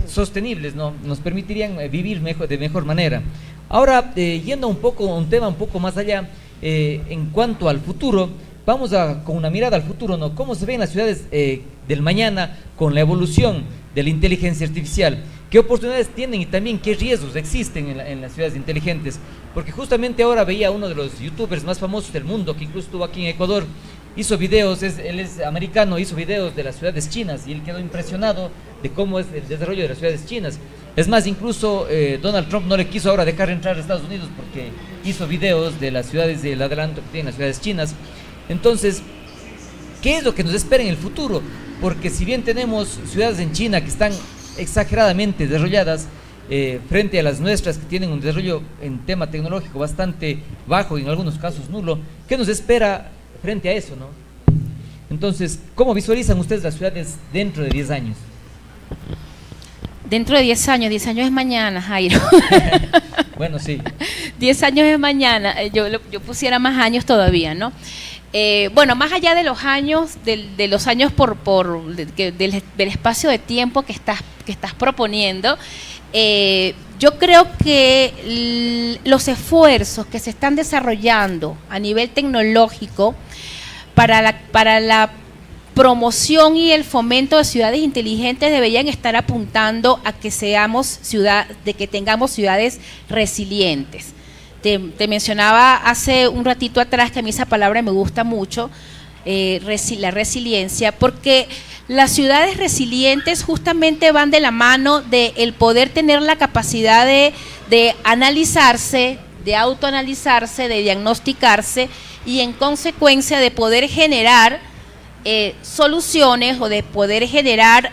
sostenibles, ¿no? Nos permitirían vivir de mejor manera. Ahora, yendo a un tema un poco más allá, en cuanto al futuro, vamos con una mirada al futuro, ¿no? ¿Cómo se ven las ciudades del mañana con la evolución de la inteligencia artificial? ¿Qué oportunidades tienen y también qué riesgos existen en las ciudades inteligentes? Porque justamente ahora veía uno de los youtubers más famosos del mundo, que incluso estuvo aquí en Ecuador, hizo videos, él es americano, hizo videos de las ciudades chinas y él quedó impresionado de cómo es el desarrollo de las ciudades chinas. Es más, incluso Donald Trump no le quiso ahora dejar entrar a Estados Unidos porque hizo videos de las ciudades, del adelanto que tienen las ciudades chinas. Entonces, ¿qué es lo que nos espera en el futuro? Porque si bien tenemos ciudades en China que están exageradamente desarrolladas frente a las nuestras que tienen un desarrollo en tema tecnológico bastante bajo y en algunos casos nulo, ¿qué nos espera frente a eso, no? Entonces, ¿cómo visualizan ustedes las ciudades dentro de 10 años? Dentro de 10 años es mañana, Jairo. Bueno, sí. 10 años es mañana, yo pusiera más años todavía, ¿no? Bueno, más allá de los años, del espacio de tiempo que estás proponiendo, yo creo que los esfuerzos que se están desarrollando a nivel tecnológico para la promoción y el fomento de ciudades inteligentes deberían estar apuntando a que que tengamos ciudades resilientes. Te mencionaba hace un ratito atrás que a mí esa palabra me gusta mucho, la resiliencia, porque las ciudades resilientes justamente van de la mano de el poder tener la capacidad de analizarse, de autoanalizarse, de diagnosticarse y en consecuencia de poder generar soluciones o de poder generar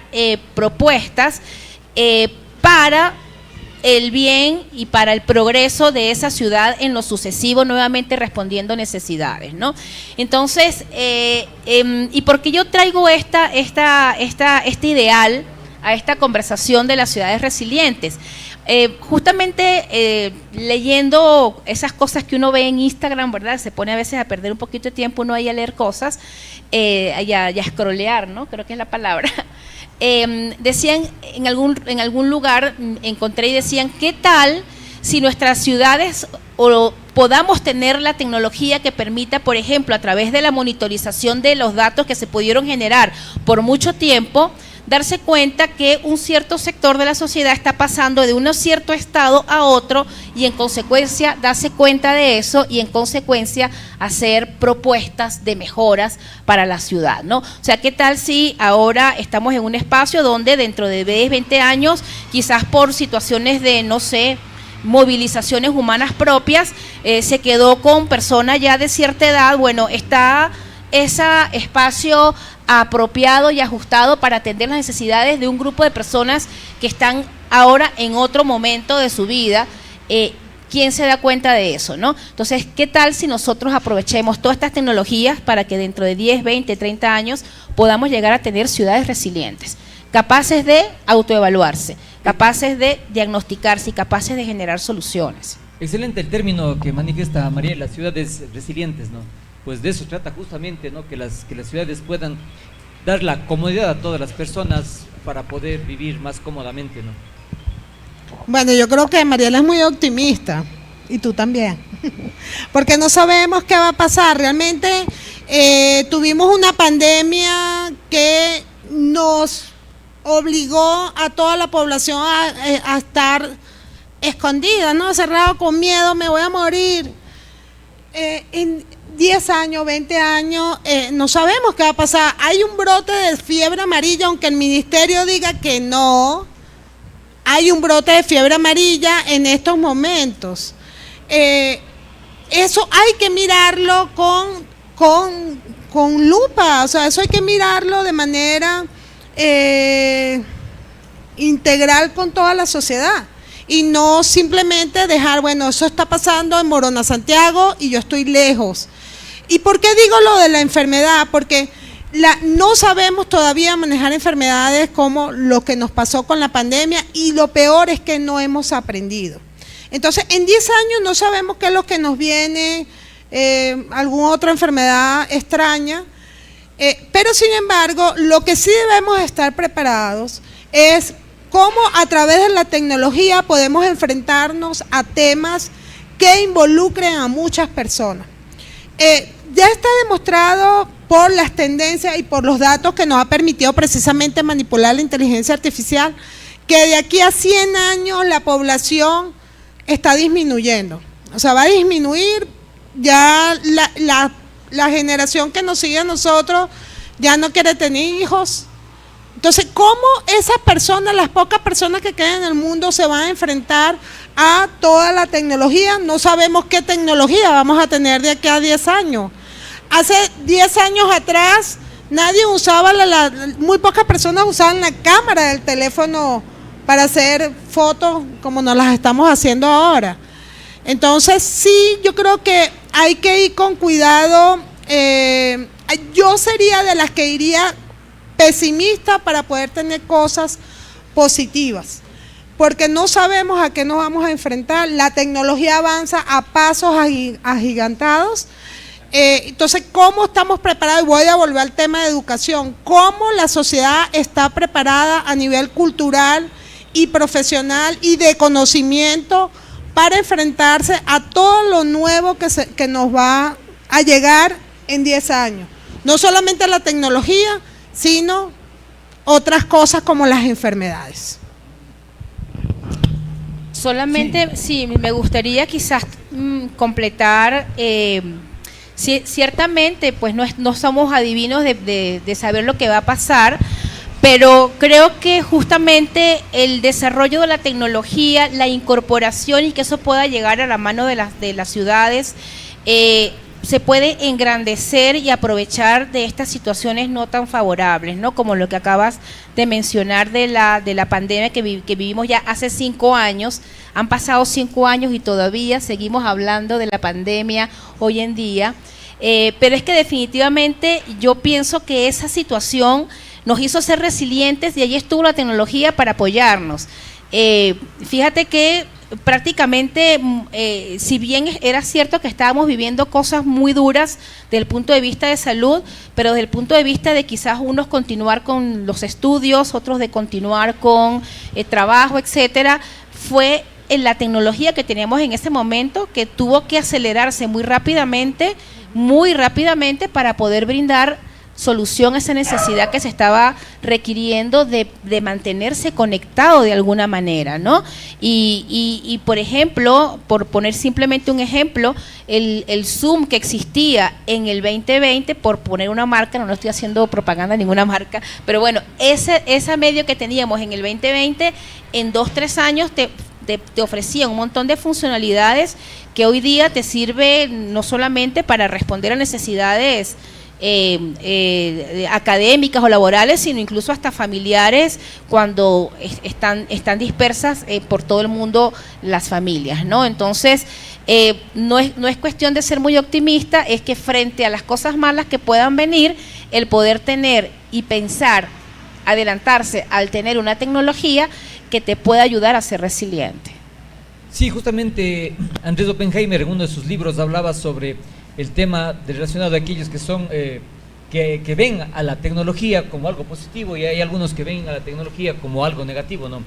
propuestas para el bien y para el progreso de esa ciudad en lo sucesivo, nuevamente respondiendo necesidades, ¿no? Entonces, ¿y por qué yo traigo este ideal a esta conversación de las ciudades resilientes? Justamente leyendo esas cosas que uno ve en Instagram, ¿verdad? Se pone a veces a perder un poquito de tiempo uno ahí a leer cosas, y a scrollear, ¿no? Creo que es la palabra. Decían, en algún lugar encontré y decían, ¿qué tal si nuestras ciudades podamos tener la tecnología que permita, por ejemplo, a través de la monitorización de los datos que se pudieron generar por mucho tiempo, darse cuenta que un cierto sector de la sociedad está pasando de un cierto estado a otro y en consecuencia darse cuenta de eso y en consecuencia hacer propuestas de mejoras para la ciudad, ¿no? O sea, ¿qué tal si ahora estamos en un espacio donde dentro de 10, 20 años, quizás por situaciones de, no sé, movilizaciones humanas propias, se quedó con personas ya de cierta edad, bueno, está ese espacio apropiado y ajustado para atender las necesidades de un grupo de personas que están ahora en otro momento de su vida? ¿Quién se da cuenta de eso, no? Entonces, ¿qué tal si nosotros aprovechemos todas estas tecnologías para que dentro de 10, 20, 30 años podamos llegar a tener ciudades resilientes, capaces de autoevaluarse, capaces de diagnosticarse y capaces de generar soluciones? Excelente el término que manifiesta María, las ciudades resilientes, ¿no? Pues de eso trata justamente, ¿no? Que las ciudades puedan dar la comodidad a todas las personas para poder vivir más cómodamente, ¿no? Bueno, yo creo que Mariela es muy optimista, y tú también, porque no sabemos qué va a pasar. Realmente tuvimos una pandemia que nos obligó a toda la población a estar escondida, ¿no? Cerrado con miedo, me voy a morir. En 10 años, 20 años, no sabemos qué va a pasar. Hay un brote de fiebre amarilla, aunque el ministerio diga que no, hay un brote de fiebre amarilla en estos momentos. Eso hay que mirarlo con lupa, o sea, eso hay que mirarlo de manera integral con toda la sociedad. Y no simplemente dejar, bueno, eso está pasando en Morona, Santiago, y yo estoy lejos. ¿Y por qué digo lo de la enfermedad? Porque no sabemos todavía manejar enfermedades como lo que nos pasó con la pandemia, y lo peor es que no hemos aprendido. Entonces, en 10 años no sabemos qué es lo que nos viene, alguna otra enfermedad extraña, pero sin embargo, lo que sí debemos estar preparados es cómo a través de la tecnología podemos enfrentarnos a temas que involucren a muchas personas. Ya está demostrado por las tendencias y por los datos que nos ha permitido precisamente manipular la inteligencia artificial, que de aquí a 100 años la población está disminuyendo. O sea, va a disminuir, ya la generación que nos sigue a nosotros ya no quiere tener hijos. Entonces, ¿cómo esas personas, las pocas personas que quedan en el mundo, se van a enfrentar a toda la tecnología? No sabemos qué tecnología vamos a tener de aquí a 10 años. Hace 10 años atrás, nadie usaba, muy pocas personas usaban la cámara del teléfono para hacer fotos como nos las estamos haciendo ahora. Entonces, sí, yo creo que hay que ir con cuidado. Yo sería de las que iría pesimista para poder tener cosas positivas, porque no sabemos a qué nos vamos a enfrentar. La tecnología avanza a pasos agigantados. Entonces, ¿cómo estamos preparados? Y voy a volver al tema de educación. ¿Cómo la sociedad está preparada a nivel cultural y profesional y de conocimiento para enfrentarse a todo lo nuevo que nos va a llegar en 10 años? No solamente la tecnología, sino otras cosas como las enfermedades. Solamente, sí, me gustaría quizás completar, ciertamente, pues no somos adivinos de saber lo que va a pasar, Pero creo que justamente el desarrollo de la tecnología, la incorporación y que eso pueda llegar a la mano de las ciudades, se puede engrandecer y aprovechar de estas situaciones no tan favorables, ¿no? Como lo que acabas de mencionar de la pandemia que vivimos ya hace 5 años. Han pasado 5 años y todavía seguimos hablando de la pandemia hoy en día. Pero es que definitivamente yo pienso que esa situación nos hizo ser resilientes y allí estuvo la tecnología para apoyarnos. Fíjate que prácticamente, si bien era cierto que estábamos viviendo cosas muy duras desde el punto de vista de salud, pero desde el punto de vista de quizás unos continuar con los estudios, otros de continuar con trabajo, etcétera, fue en la tecnología que teníamos en ese momento que tuvo que acelerarse muy rápidamente para poder brindar solución a esa necesidad que se estaba requiriendo de mantenerse conectado de alguna manera, ¿no? Y por ejemplo, por poner simplemente un ejemplo, el Zoom que existía en el 2020, por poner una marca, no estoy haciendo propaganda a ninguna marca, pero bueno, ese medio que teníamos en el 2020, en 2-3 años te ofrecía un montón de funcionalidades que hoy día te sirve no solamente para responder a necesidades académicas o laborales, sino incluso hasta familiares cuando están dispersas por todo el mundo las familias, ¿no? Entonces, no es cuestión de ser muy optimista, es que frente a las cosas malas que puedan venir, el poder tener y pensar, adelantarse al tener una tecnología que te pueda ayudar a ser resiliente. Sí, justamente Andrés Oppenheimer en uno de sus libros hablaba sobre el tema relacionado a aquellos que son que ven a la tecnología como algo positivo y hay algunos que ven a la tecnología como algo negativo, ¿no?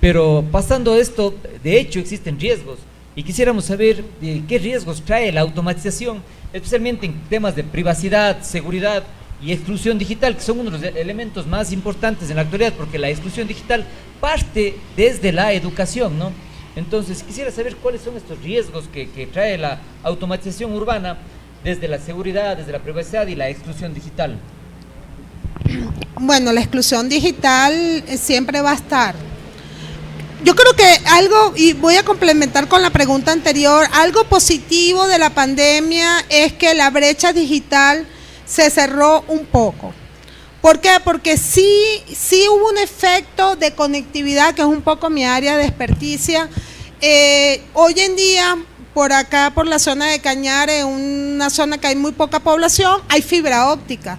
Pero pasando esto, de hecho existen riesgos y quisiéramos saber qué riesgos trae la automatización, especialmente en temas de privacidad, seguridad y exclusión digital, que son uno de los elementos más importantes en la actualidad, porque la exclusión digital parte desde la educación, ¿no? Entonces, quisiera saber cuáles son estos riesgos que trae la automatización urbana desde la seguridad, desde la privacidad y la exclusión digital. Bueno, la exclusión digital siempre va a estar. Yo creo que algo, y voy a complementar con la pregunta anterior, algo positivo de la pandemia es que la brecha digital se cerró un poco. ¿Por qué? Porque sí hubo un efecto de conectividad, que es un poco mi área de experticia. Hoy en día, por acá, por la zona de Cañar, en una zona que hay muy poca población, hay fibra óptica.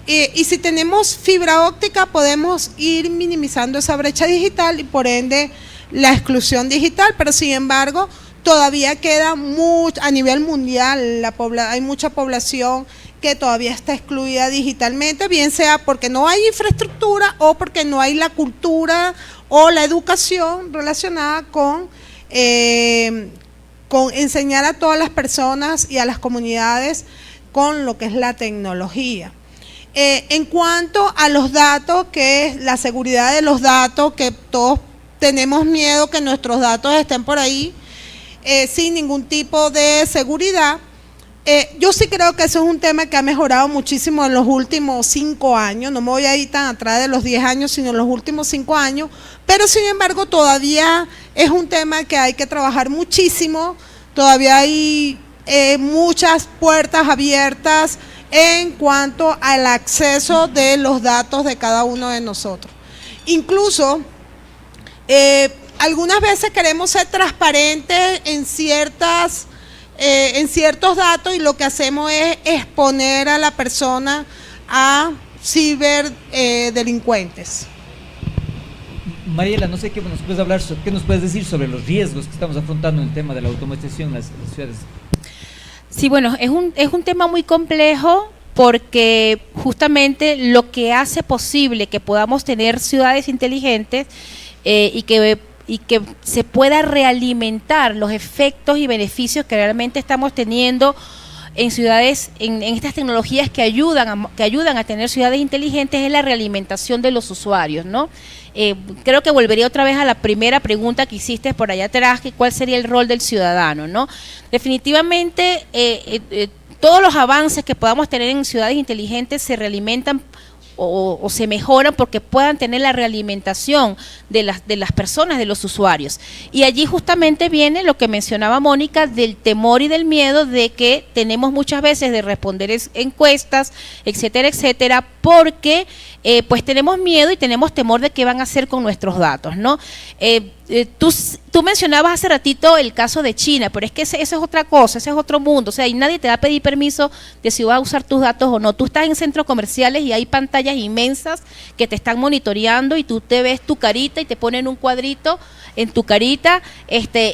Y si tenemos fibra óptica, podemos ir minimizando esa brecha digital y por ende la exclusión digital, pero sin embargo, todavía queda mucho, a nivel mundial, hay mucha población que todavía está excluida digitalmente, bien sea porque no hay infraestructura o porque no hay la cultura o la educación relacionada con enseñar a todas las personas y a las comunidades con lo que es la tecnología. En cuanto a los datos, que es la seguridad de los datos, que todos tenemos miedo que nuestros datos estén por ahí sin ningún tipo de seguridad. Yo sí creo que eso es un tema que ha mejorado muchísimo en los últimos 5 años, no me voy a ir tan atrás de los 10 años, sino en los últimos 5 años, pero sin embargo todavía es un tema que hay que trabajar muchísimo, todavía hay muchas puertas abiertas en cuanto al acceso de los datos de cada uno de nosotros. Incluso, algunas veces queremos ser transparentes en ciertos datos y lo que hacemos es exponer a la persona a ciberdelincuentes. Mariela, no sé qué nos puedes hablar, qué nos puedes decir sobre los riesgos que estamos afrontando en el tema de la automatización en las ciudades. Sí, bueno, es un tema muy complejo porque justamente lo que hace posible que podamos tener ciudades inteligentes y que se pueda realimentar los efectos y beneficios que realmente estamos teniendo en ciudades, en estas tecnologías que ayudan a tener ciudades inteligentes, es la realimentación de los usuarios, ¿no? Creo que volvería otra vez a la primera pregunta que hiciste por allá atrás, que cuál sería el rol del ciudadano, ¿no? Definitivamente todos los avances que podamos tener en ciudades inteligentes se realimentan o se mejoran porque puedan tener la realimentación de las personas, de los usuarios. Y allí justamente viene lo que mencionaba Mónica del temor y del miedo de que tenemos muchas veces de responder encuestas, etcétera, etcétera, porque pues tenemos miedo y tenemos temor de qué van a hacer con nuestros datos, ¿no? Tú mencionabas hace ratito el caso de China, pero es que eso es otra cosa, ese es otro mundo, o sea, y nadie te va a pedir permiso de si vas a usar tus datos o no. Tú estás en centros comerciales y hay pantallas inmensas que te están monitoreando y tú te ves tu carita y te ponen un cuadrito en tu carita,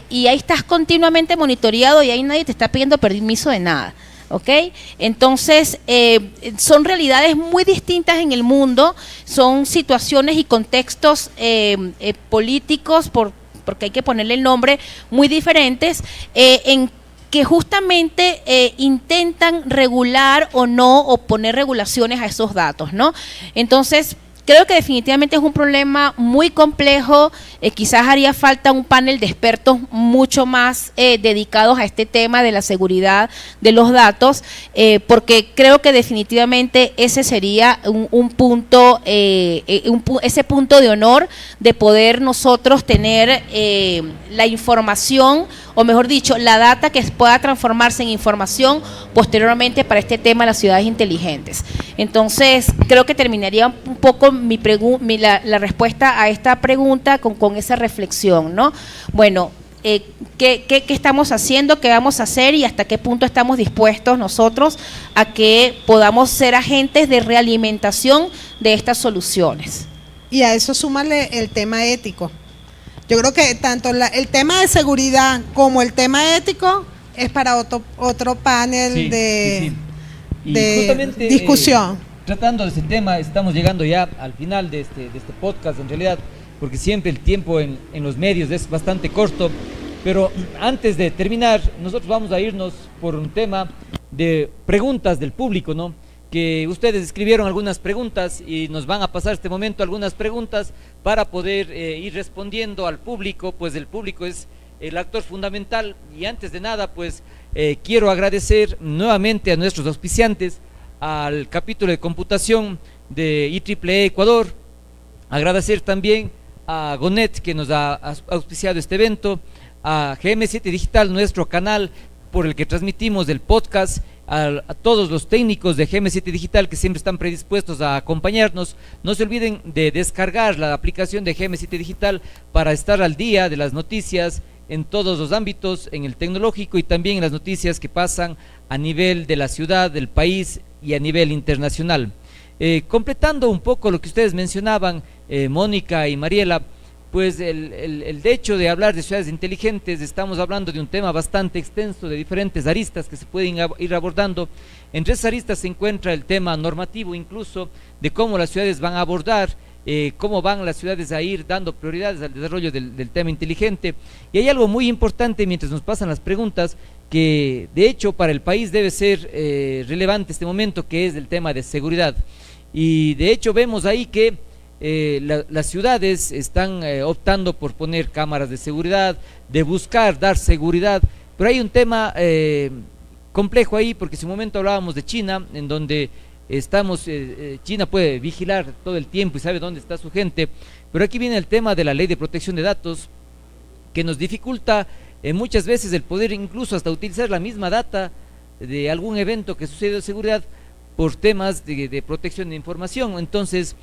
y ahí estás continuamente monitoreado y ahí nadie te está pidiendo permiso de nada. ¿Ok? Entonces, son realidades muy distintas en el mundo, son situaciones y contextos políticos, porque hay que ponerle el nombre, muy diferentes, en que justamente intentan regular o no, o poner regulaciones a esos datos, ¿no? Entonces, creo que definitivamente es un problema muy complejo, quizás haría falta un panel de expertos mucho más dedicados a este tema de la seguridad de los datos, porque creo que definitivamente ese sería un punto, ese punto de honor de poder nosotros tener la información, o mejor dicho, la data que pueda transformarse en información posteriormente para este tema de las ciudades inteligentes. Entonces, creo que terminaría un poco la respuesta a esta pregunta con esa reflexión, ¿no? Bueno, ¿qué estamos haciendo? ¿Qué vamos a hacer? ¿Y hasta qué punto estamos dispuestos nosotros a que podamos ser agentes de realimentación de estas soluciones? Y a eso súmale el tema ético. Yo creo que tanto el tema de seguridad como el tema ético es para otro panel de discusión. Tratando de ese tema, estamos llegando ya al final de este podcast, en realidad, porque siempre el tiempo en los medios es bastante corto, pero antes de terminar, nosotros vamos a irnos por un tema de preguntas del público, ¿no? Que ustedes escribieron algunas preguntas y nos van a pasar este momento algunas preguntas para poder ir respondiendo al público, pues el público es el actor fundamental. Y antes de nada, pues quiero agradecer nuevamente a nuestros auspiciantes, al capítulo de computación de IEEE Ecuador, agradecer también a Gonet, que nos ha auspiciado este evento, a GM7 Digital, nuestro canal por el que transmitimos el podcast, a todos los técnicos de GM7 Digital que siempre están predispuestos a acompañarnos. No se olviden de descargar la aplicación de GM7 Digital para estar al día de las noticias en todos los ámbitos, en el tecnológico y también en las noticias que pasan a nivel de la ciudad, del país y a nivel internacional. Completando un poco lo que ustedes mencionaban, Mónica y Mariela, pues el hecho de hablar de ciudades inteligentes, estamos hablando de un tema bastante extenso, de diferentes aristas que se pueden ir abordando. Entre esas aristas se encuentra el tema normativo, incluso de cómo las ciudades van a abordar, cómo van las ciudades a ir dando prioridades al desarrollo del tema inteligente. Y hay algo muy importante mientras nos pasan las preguntas, que de hecho para el país debe ser relevante este momento, que es el tema de seguridad. Y de hecho vemos ahí que las ciudades están optando por poner cámaras de seguridad, de buscar dar seguridad, pero hay un tema complejo ahí, porque en su momento hablábamos de China, en donde China puede vigilar todo el tiempo y sabe dónde está su gente, pero aquí viene el tema de la ley de protección de datos, que nos dificulta muchas veces el poder incluso hasta utilizar la misma data de algún evento que sucedió de seguridad por temas de protección de información. Entonces,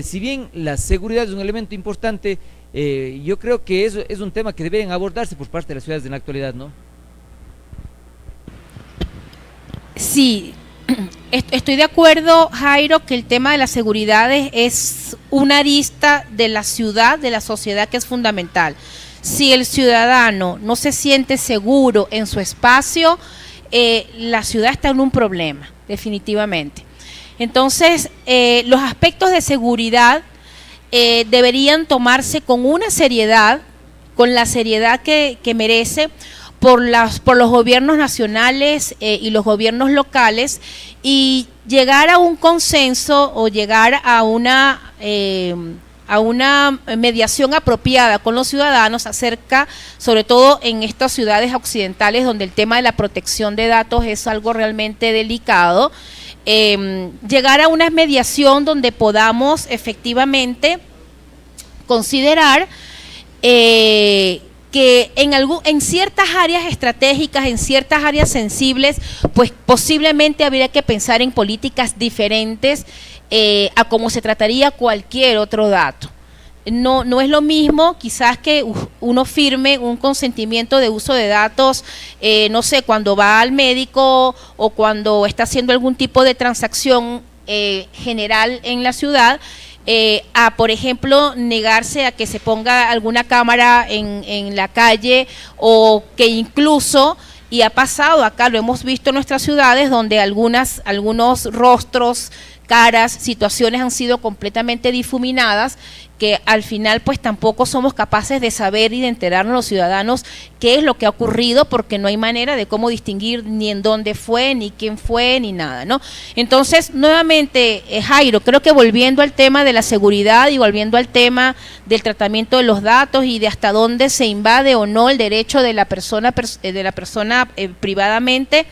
si bien la seguridad es un elemento importante, yo creo que eso es un tema que deben abordarse por parte de las ciudades en la actualidad, ¿no? Sí, estoy de acuerdo, Jairo, que el tema de la seguridad es una arista de la ciudad, de la sociedad, que es fundamental. Si el ciudadano no se siente seguro en su espacio, la ciudad está en un problema, definitivamente. Entonces, los aspectos de seguridad deberían tomarse con una seriedad, con la seriedad que merece por los gobiernos nacionales y los gobiernos locales, y llegar a un consenso o llegar a una mediación apropiada con los ciudadanos acerca, sobre todo en estas ciudades occidentales donde el tema de la protección de datos es algo realmente delicado, llegar a una mediación donde podamos efectivamente considerar que en ciertas áreas estratégicas, en ciertas áreas sensibles, pues posiblemente habría que pensar en políticas diferentes a cómo se trataría cualquier otro dato. No es lo mismo quizás que uno firme un consentimiento de uso de datos, no sé, cuando va al médico o cuando está haciendo algún tipo de transacción general en la ciudad, a, por ejemplo, negarse a que se ponga alguna cámara en la calle, o que incluso, y ha pasado acá, lo hemos visto en nuestras ciudades, donde algunos rostros, caras, situaciones han sido completamente difuminadas, que al final pues tampoco somos capaces de saber y de enterarnos los ciudadanos qué es lo que ha ocurrido, porque no hay manera de cómo distinguir ni en dónde fue, ni quién fue, ni nada, ¿no? Entonces, nuevamente, Jairo, creo que volviendo al tema de la seguridad y volviendo al tema del tratamiento de los datos y de hasta dónde se invade o no el derecho de la persona privadamente,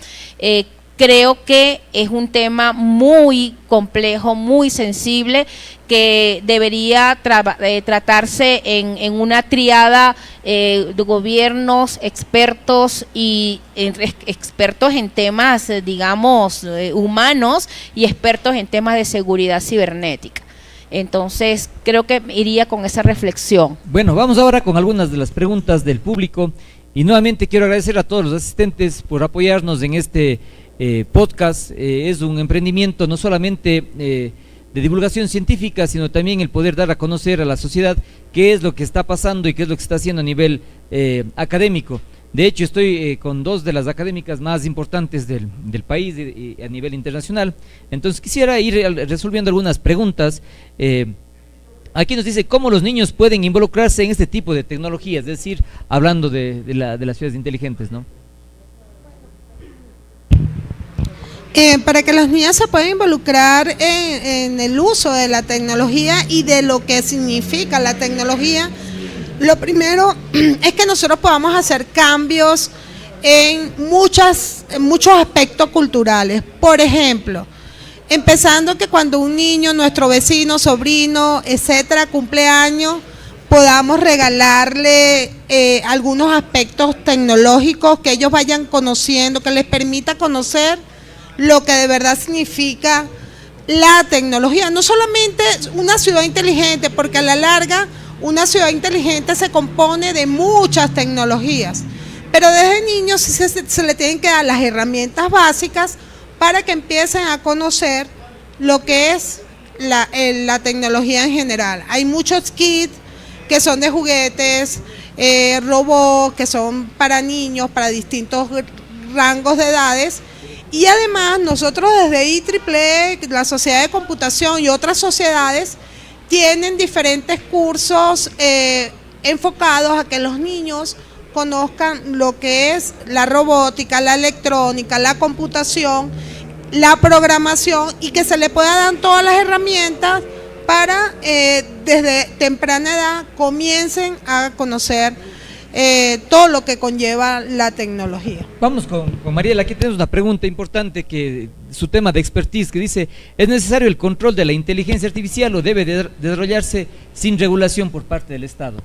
creo que es un tema muy complejo, muy sensible, que debería tratarse en una triada de gobiernos, expertos y expertos en temas, digamos, humanos, y expertos en temas de seguridad cibernética. Entonces, creo que iría con esa reflexión. Bueno, vamos ahora con algunas de las preguntas del público, y nuevamente quiero agradecer a todos los asistentes por apoyarnos en este podcast. Es un emprendimiento no solamente de divulgación científica, sino también el poder dar a conocer a la sociedad qué es lo que está pasando y qué es lo que está haciendo a nivel académico. De hecho, estoy con dos de las académicas más importantes del país a nivel internacional. Entonces quisiera ir resolviendo algunas preguntas. Aquí nos dice cómo los niños pueden involucrarse en este tipo de tecnologías, es decir, hablando de las ciudades inteligentes, ¿no? Para que los niños se puedan involucrar en el uso de la tecnología y de lo que significa la tecnología, lo primero es que nosotros podamos hacer cambios en muchos aspectos culturales. Por ejemplo, empezando que cuando un niño, nuestro vecino, sobrino, etcétera, cumple años, podamos regalarle algunos aspectos tecnológicos que ellos vayan conociendo, que les permita conocer lo que de verdad significa la tecnología. No solamente una ciudad inteligente, porque a la larga una ciudad inteligente se compone de muchas tecnologías, pero desde niños se le tienen que dar las herramientas básicas para que empiecen a conocer lo que es la tecnología en general. Hay muchos kits que son de juguetes, robots que son para niños, para distintos rangos de edades. Y además nosotros desde IEEE, la Sociedad de Computación y otras sociedades tienen diferentes cursos enfocados a que los niños conozcan lo que es la robótica, la electrónica, la computación, la programación, y que se le pueda dar todas las herramientas para desde temprana edad comiencen a conocer todo lo que conlleva la tecnología. Vamos con Mariela. Aquí tenemos una pregunta importante, que su tema de expertise, que dice: ¿es necesario el control de la inteligencia artificial o debe desarrollarse sin regulación por parte del Estado?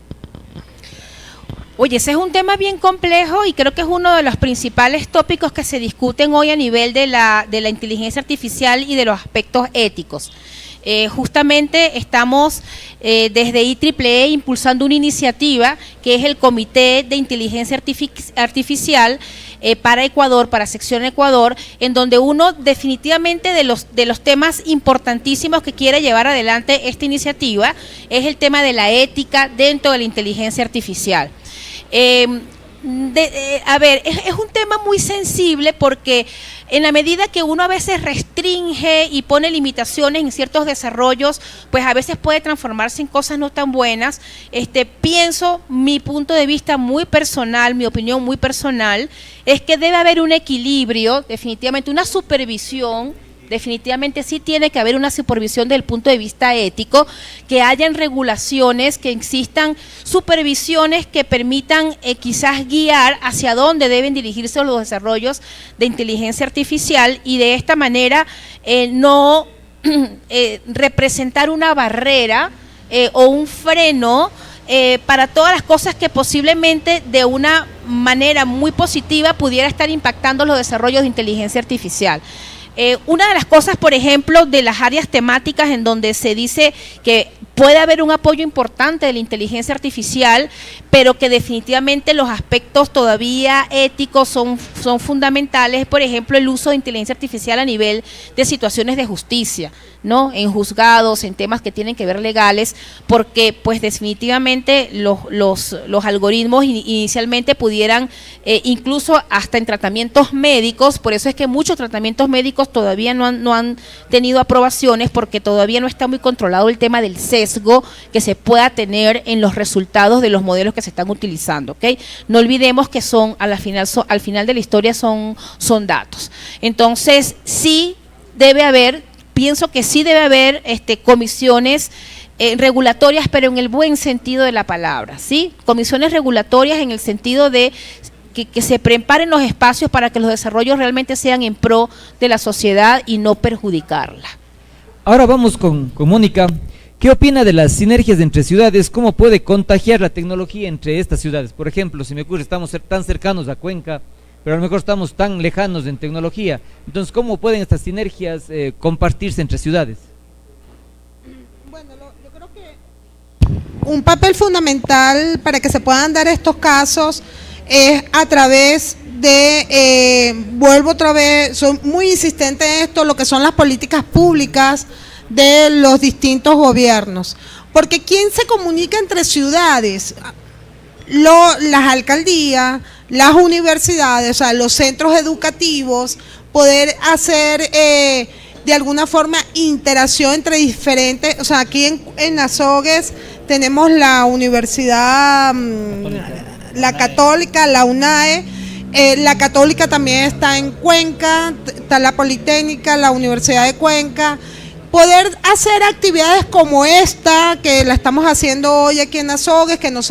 Oye, ese es un tema bien complejo y creo que es uno de los principales tópicos que se discuten hoy a nivel de la inteligencia artificial y de los aspectos éticos. Justamente estamos desde IEEE impulsando una iniciativa que es el Comité de Inteligencia Artificial para Ecuador, para Sección Ecuador, en donde uno definitivamente de los temas importantísimos que quiere llevar adelante esta iniciativa es el tema de la ética dentro de la inteligencia artificial. A ver, es un tema muy sensible, porque en la medida que uno a veces restringe y pone limitaciones en ciertos desarrollos, pues a veces puede transformarse en cosas no tan buenas. Pienso, mi punto de vista muy personal, mi opinión muy personal, es que debe haber un equilibrio, definitivamente una supervisión definitivamente sí tiene que haber una supervisión desde el punto de vista ético, que hayan regulaciones, que existan supervisiones que permitan quizás guiar hacia dónde deben dirigirse los desarrollos de inteligencia artificial y de esta manera no representar una barrera o un freno para todas las cosas que posiblemente de una manera muy positiva pudiera estar impactando los desarrollos de inteligencia artificial. Una de las cosas, por ejemplo, de las áreas temáticas en donde se dice que puede haber un apoyo importante de la inteligencia artificial, pero que definitivamente los aspectos todavía éticos son fundamentales, por ejemplo, el uso de inteligencia artificial a nivel de situaciones de justicia, ¿no? En juzgados, en temas que tienen que ver legales, porque pues definitivamente los algoritmos inicialmente pudieran, incluso hasta en tratamientos médicos, por eso es que muchos tratamientos médicos todavía no han tenido aprobaciones, porque todavía no está muy controlado el tema del sesgo que se pueda tener en los resultados de los modelos que se están utilizando, ¿ok? No olvidemos que al final de la historia son datos. Entonces, sí debe haber, pienso que sí debe haber comisiones regulatorias, pero en el buen sentido de la palabra, ¿sí? Comisiones regulatorias en el sentido de que se preparen los espacios para que los desarrollos realmente sean en pro de la sociedad y no perjudicarla. Ahora vamos con Mónica. ¿Qué opina de las sinergias entre ciudades? ¿Cómo puede contagiar la tecnología entre estas ciudades? Por ejemplo, se me ocurre, estamos tan cercanos a Cuenca, pero a lo mejor estamos tan lejanos en tecnología. Entonces, ¿cómo pueden estas sinergias compartirse entre ciudades? Bueno, yo creo que un papel fundamental para que se puedan dar estos casos es a través de, vuelvo otra vez, soy muy insistente en esto, lo que son las políticas públicas de los distintos gobiernos, porque ¿quién se comunica entre ciudades? Las alcaldías, las universidades, o sea, los centros educativos, poder hacer de alguna forma interacción entre diferentes, o sea, aquí en Azogues tenemos la universidad, la Católica, la UNAE, la Católica también está en Cuenca, está la Politécnica, la Universidad de Cuenca. Poder hacer actividades como esta, que la estamos haciendo hoy aquí en Azogues, que no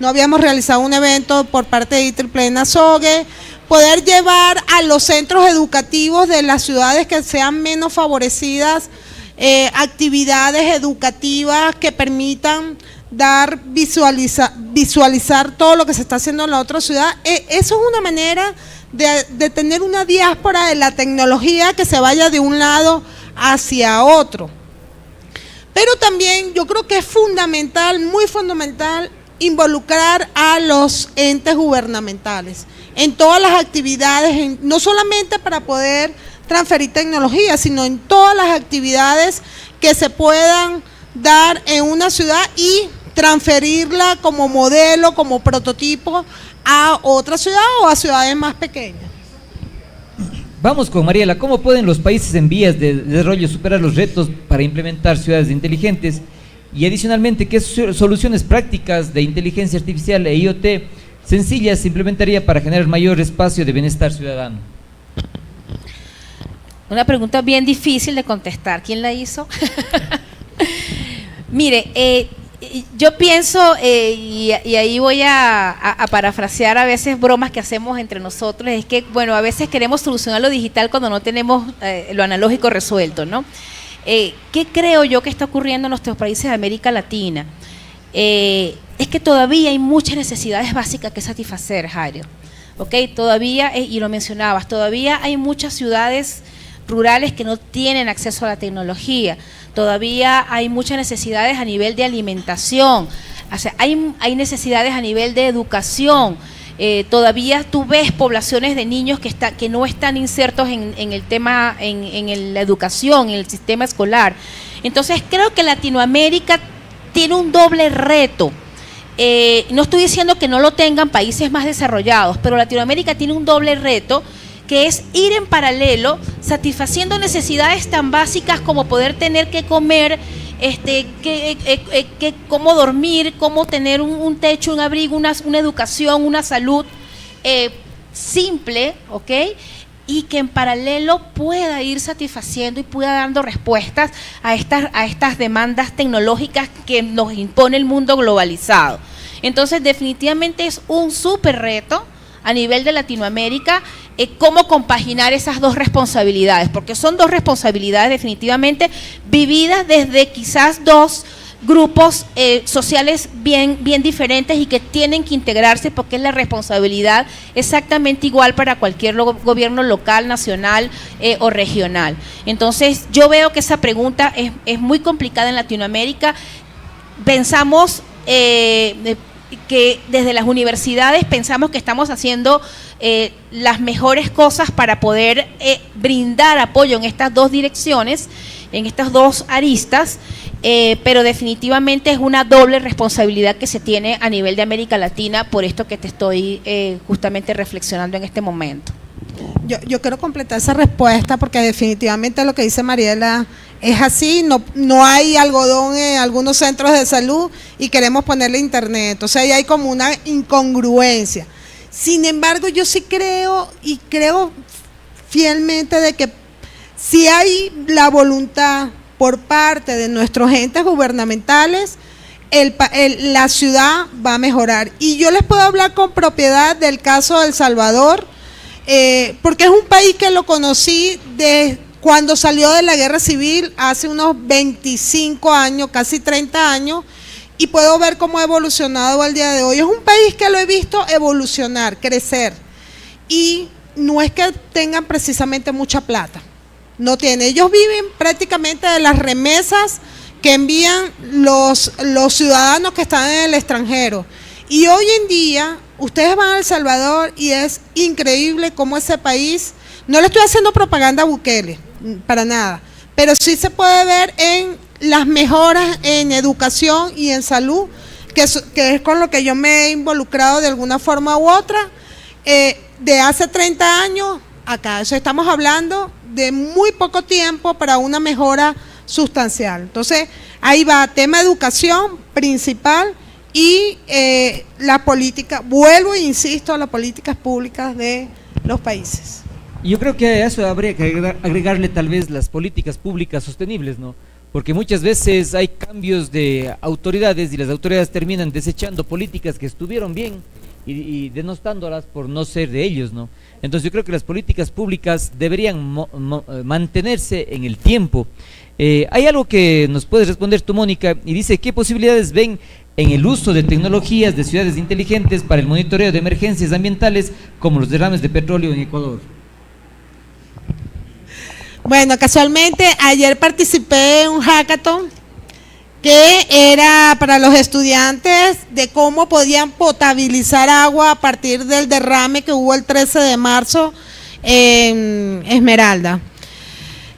habíamos realizado un evento por parte de IEEE en Azogues, poder llevar a los centros educativos de las ciudades que sean menos favorecidas, actividades educativas que permitan visualizar todo lo que se está haciendo en la otra ciudad. Eso es una manera de tener una diáspora de la tecnología que se vaya de un lado hacia otro. Pero también yo creo que es fundamental, muy fundamental, involucrar a los entes gubernamentales en todas las actividades, no solamente para poder transferir tecnología, sino en todas las actividades que se puedan dar en una ciudad y transferirla como modelo, como prototipo a otra ciudad o a ciudades más pequeñas. Vamos con Mariela. ¿Cómo pueden los países en vías de desarrollo superar los retos para implementar ciudades inteligentes? Y adicionalmente, ¿qué soluciones prácticas de inteligencia artificial e IoT sencillas se implementaría para generar mayor espacio de bienestar ciudadano? Una pregunta bien difícil de contestar. ¿Quién la hizo? Mire, yo pienso, y ahí voy a parafrasear a veces bromas que hacemos entre nosotros, es que, bueno, a veces queremos solucionar lo digital cuando no tenemos lo analógico resuelto, ¿no? ¿Qué creo yo que está ocurriendo en nuestros países de América Latina? Es que todavía hay muchas necesidades básicas que satisfacer, Jairo, ¿ok? Todavía, y lo mencionabas, todavía hay muchas ciudades rurales que no tienen acceso a la tecnología. Todavía hay muchas necesidades a nivel de alimentación, o sea, hay necesidades a nivel de educación. Todavía tú ves poblaciones de niños que no están insertos en el tema, en la educación, en el sistema escolar. Entonces creo que Latinoamérica tiene un doble reto. No estoy diciendo que no lo tengan países más desarrollados, pero Latinoamérica tiene un doble reto, que es ir en paralelo satisfaciendo necesidades tan básicas como poder tener que comer, cómo dormir, cómo tener un techo, un abrigo, una educación, una salud simple, ¿ok? y que en paralelo pueda ir satisfaciendo y pueda dando respuestas a estas demandas tecnológicas que nos impone el mundo globalizado. Entonces, definitivamente es un súper reto a nivel de Latinoamérica cómo compaginar esas dos responsabilidades, porque son dos responsabilidades definitivamente vividas desde quizás dos grupos sociales bien diferentes y que tienen que integrarse porque es la responsabilidad exactamente igual para cualquier gobierno local, nacional o regional. Entonces yo veo que esa pregunta es muy complicada en Latinoamérica. Pensamos que desde las universidades pensamos que estamos haciendo las mejores cosas para poder brindar apoyo en estas dos direcciones, en estas dos aristas, pero definitivamente es una doble responsabilidad que se tiene a nivel de América Latina, por esto que te estoy justamente reflexionando en este momento. Yo quiero completar esa respuesta porque definitivamente lo que dice Mariela es así, no hay algodón en algunos centros de salud y queremos ponerle internet, o sea, ahí hay como una incongruencia. Sin embargo, yo sí creo fielmente de que si hay la voluntad por parte de nuestros entes gubernamentales, la ciudad va a mejorar. Y yo les puedo hablar con propiedad del caso de El Salvador, porque es un país que lo conocí de cuando salió de la guerra civil hace unos 25 años, casi 30 años, y puedo ver cómo ha evolucionado al día de hoy. Es un país que lo he visto evolucionar, crecer, y no es que tengan precisamente mucha plata, no tienen, ellos viven prácticamente de las remesas que envían los ciudadanos que están en el extranjero. Y hoy en día, ustedes van a El Salvador y es increíble cómo ese país, no le estoy haciendo propaganda a Bukele, para nada, pero sí se puede ver en las mejoras en educación y en salud, que es con lo que yo me he involucrado de alguna forma u otra, de hace 30 años acá. Eso estamos hablando de muy poco tiempo para una mejora sustancial. Entonces, ahí va, tema educación principal y la política, vuelvo e insisto, a las políticas públicas de los países. Yo creo que a eso habría que agregarle tal vez las políticas públicas sostenibles, ¿no? Porque muchas veces hay cambios de autoridades y las autoridades terminan desechando políticas que estuvieron bien y denostándolas por no ser de ellos, ¿no? Entonces yo creo que las políticas públicas deberían mantenerse en el tiempo. Hay algo que nos puedes responder tú, Mónica, y dice, ¿qué posibilidades ven en el uso de tecnologías de ciudades inteligentes para el monitoreo de emergencias ambientales como los derrames de petróleo en Ecuador? Bueno, casualmente ayer participé en un hackathon que era para los estudiantes de cómo podían potabilizar agua a partir del derrame que hubo el 13 de marzo en Esmeralda.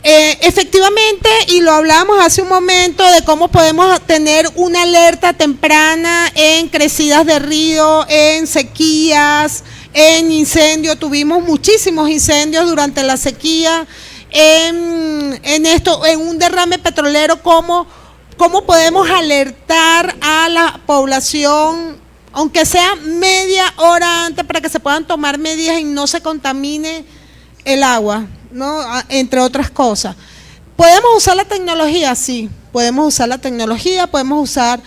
Efectivamente, y lo hablamos hace un momento, de cómo podemos tener una alerta temprana en crecidas de río, en sequías, en incendios. Tuvimos muchísimos incendios durante la sequía. En un derrame petrolero, cómo podemos alertar a la población, aunque sea media hora antes, para que se puedan tomar medidas y no se contamine el agua, ¿no? Entre otras cosas. ¿Podemos usar la tecnología? Sí, podemos usar la tecnología, podemos usar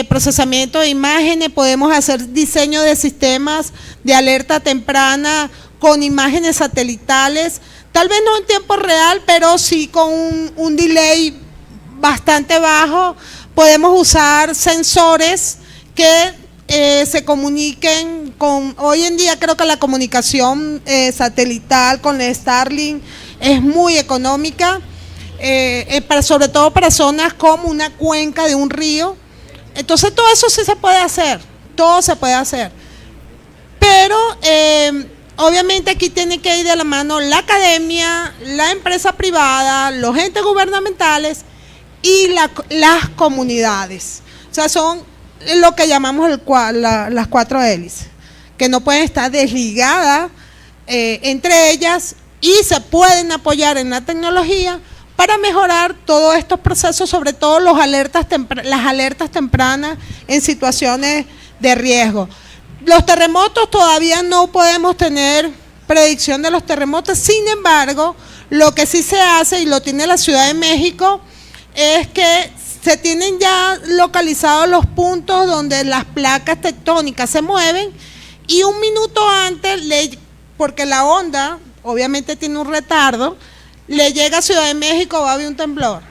procesamiento de imágenes, podemos hacer diseño de sistemas de alerta temprana con imágenes satelitales. Tal vez no en tiempo real, pero sí con un delay bastante bajo. Podemos usar sensores que se comuniquen con, hoy en día creo que la comunicación satelital con Starlink es muy económica, sobre todo para zonas como una cuenca de un río. Entonces todo eso sí se puede hacer, todo se puede hacer. Pero obviamente aquí tiene que ir de la mano la academia, la empresa privada, los entes gubernamentales y las comunidades. O sea, son lo que llamamos las 4 hélices, que no pueden estar desligadas entre ellas y se pueden apoyar en la tecnología para mejorar todos estos procesos, sobre todo las alertas tempranas en situaciones de riesgo. Los terremotos todavía no podemos tener predicción de los terremotos. Sin embargo, lo que sí se hace, y lo tiene la Ciudad de México, es que se tienen ya localizados los puntos donde las placas tectónicas se mueven, y un minuto antes, porque la onda obviamente tiene un retardo, le llega a Ciudad de México, va a haber un temblor.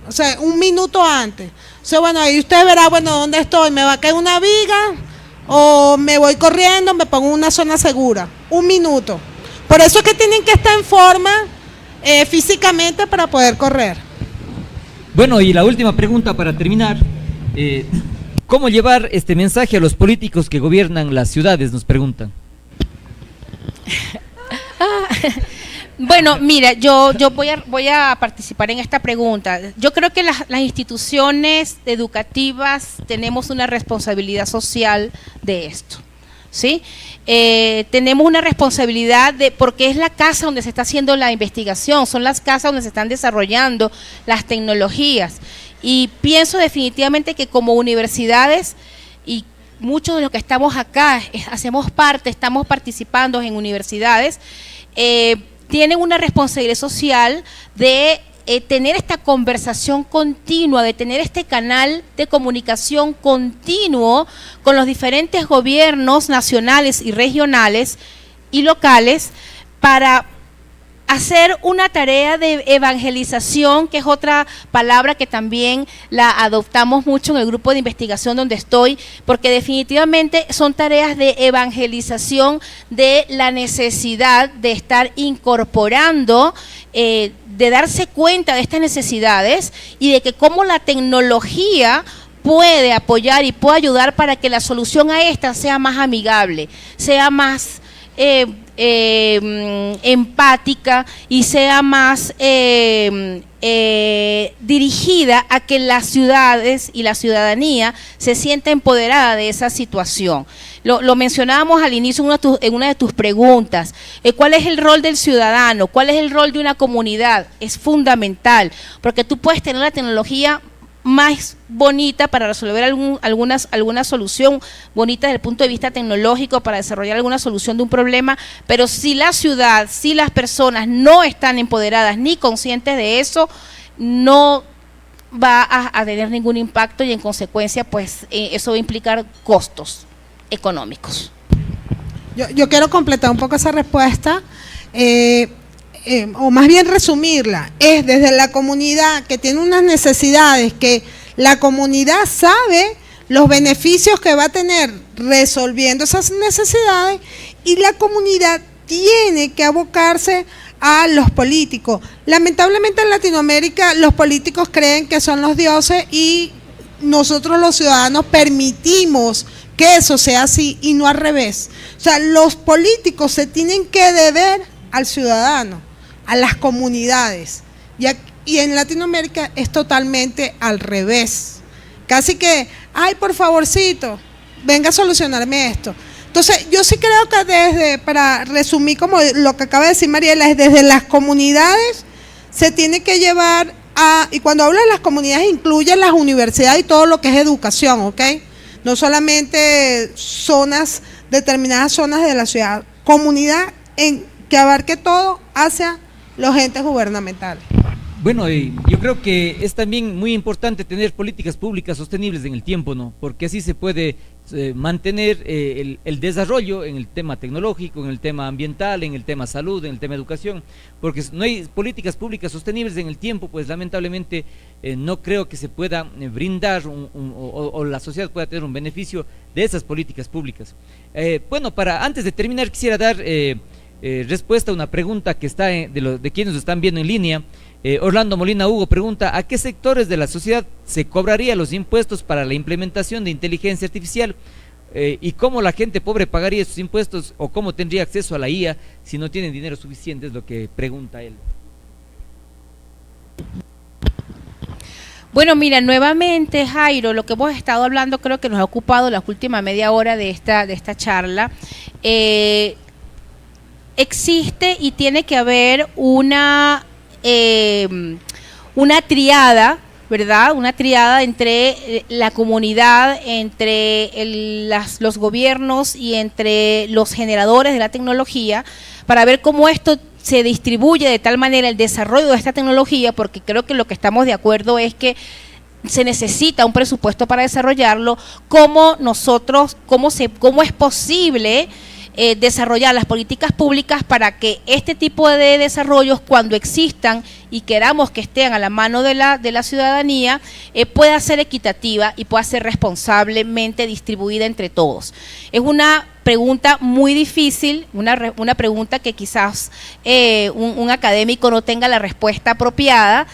O sea, un minuto antes. O sea, bueno, ahí usted verá, bueno, ¿dónde estoy? ¿Me va a caer una viga? ¿O me voy corriendo, me pongo en una zona segura? Un minuto. Por eso es que tienen que estar en forma físicamente para poder correr. Bueno, y la última pregunta para terminar. ¿Cómo llevar este mensaje a los políticos que gobiernan las ciudades? Nos preguntan. Bueno, mira, yo voy a participar en esta pregunta. Yo creo que las instituciones educativas tenemos una responsabilidad social de esto, ¿sí? Tenemos una responsabilidad porque es la casa donde se está haciendo la investigación, son las casas donde se están desarrollando las tecnologías. Y pienso definitivamente que como universidades, y muchos de los que estamos acá hacemos parte, estamos participando en universidades, tienen una responsabilidad social de tener esta conversación continua, de tener este canal de comunicación continuo con los diferentes gobiernos nacionales y regionales y locales para hacer una tarea de evangelización, que es otra palabra que también la adoptamos mucho en el grupo de investigación donde estoy, porque definitivamente son tareas de evangelización de la necesidad de estar incorporando, de darse cuenta de estas necesidades y de que cómo la tecnología puede apoyar y puede ayudar para que la solución a esta sea más amigable, sea más empática y sea más dirigida a que las ciudades y la ciudadanía se sienta empoderada de esa situación. Lo mencionábamos al inicio en una de tus preguntas. ¿Cuál es el rol del ciudadano? ¿Cuál es el rol de una comunidad? Es fundamental, porque tú puedes tener la tecnología más bonita para resolver alguna solución bonita desde el punto de vista tecnológico, para desarrollar alguna solución de un problema, pero si la ciudad, si las personas no están empoderadas ni conscientes de eso, no va a tener ningún impacto, y en consecuencia pues eso va a implicar costos económicos. Yo quiero completar un poco esa respuesta, o más bien resumirla. Es desde la comunidad, que tiene unas necesidades, que la comunidad sabe los beneficios que va a tener resolviendo esas necesidades, y la comunidad tiene que abocarse a los políticos. Lamentablemente en Latinoamérica los políticos creen que son los dioses, y nosotros los ciudadanos permitimos que eso sea así y no al revés. O sea, los políticos se tienen que deber al ciudadano, a las comunidades, y en Latinoamérica es totalmente al revés. Casi que, ay, por favorcito, venga a solucionarme esto. Entonces, yo sí creo que para resumir como lo que acaba de decir Mariela, es desde las comunidades se tiene que llevar y cuando hablo de las comunidades incluye las universidades y todo lo que es educación, ¿ok? No solamente determinadas zonas de la ciudad, comunidad que abarque todo hacia los entes gubernamentales. Bueno, yo creo que es también muy importante tener políticas públicas sostenibles en el tiempo, ¿no? Porque así se puede mantener el desarrollo en el tema tecnológico, en el tema ambiental, en el tema salud, en el tema educación, porque si no hay políticas públicas sostenibles en el tiempo, pues lamentablemente no creo que se pueda brindar o la sociedad pueda tener un beneficio de esas políticas públicas. Bueno, antes de terminar quisiera dar respuesta a una pregunta que está de quienes nos están viendo en línea. Orlando Molina Hugo pregunta: ¿a qué sectores de la sociedad se cobraría los impuestos para la implementación de inteligencia artificial? ¿Y cómo la gente pobre pagaría esos impuestos, o cómo tendría acceso a la IA si no tienen dinero suficiente? Es lo que pregunta él. Bueno, mira, nuevamente, Jairo, lo que hemos estado hablando creo que nos ha ocupado la última media hora de esta charla. Existe y tiene que haber una triada ¿verdad? Una triada entre la comunidad, entre los gobiernos y entre los generadores de la tecnología, para ver cómo esto se distribuye de tal manera el desarrollo de esta tecnología, porque creo que lo que estamos de acuerdo es que se necesita un presupuesto para desarrollarlo, cómo es posible desarrollar las políticas públicas para que este tipo de desarrollos, cuando existan y queramos que estén a la mano de la ciudadanía, pueda ser equitativa y pueda ser responsablemente distribuida entre todos. Es una pregunta muy difícil, una pregunta que quizás un académico no tenga la respuesta apropiada,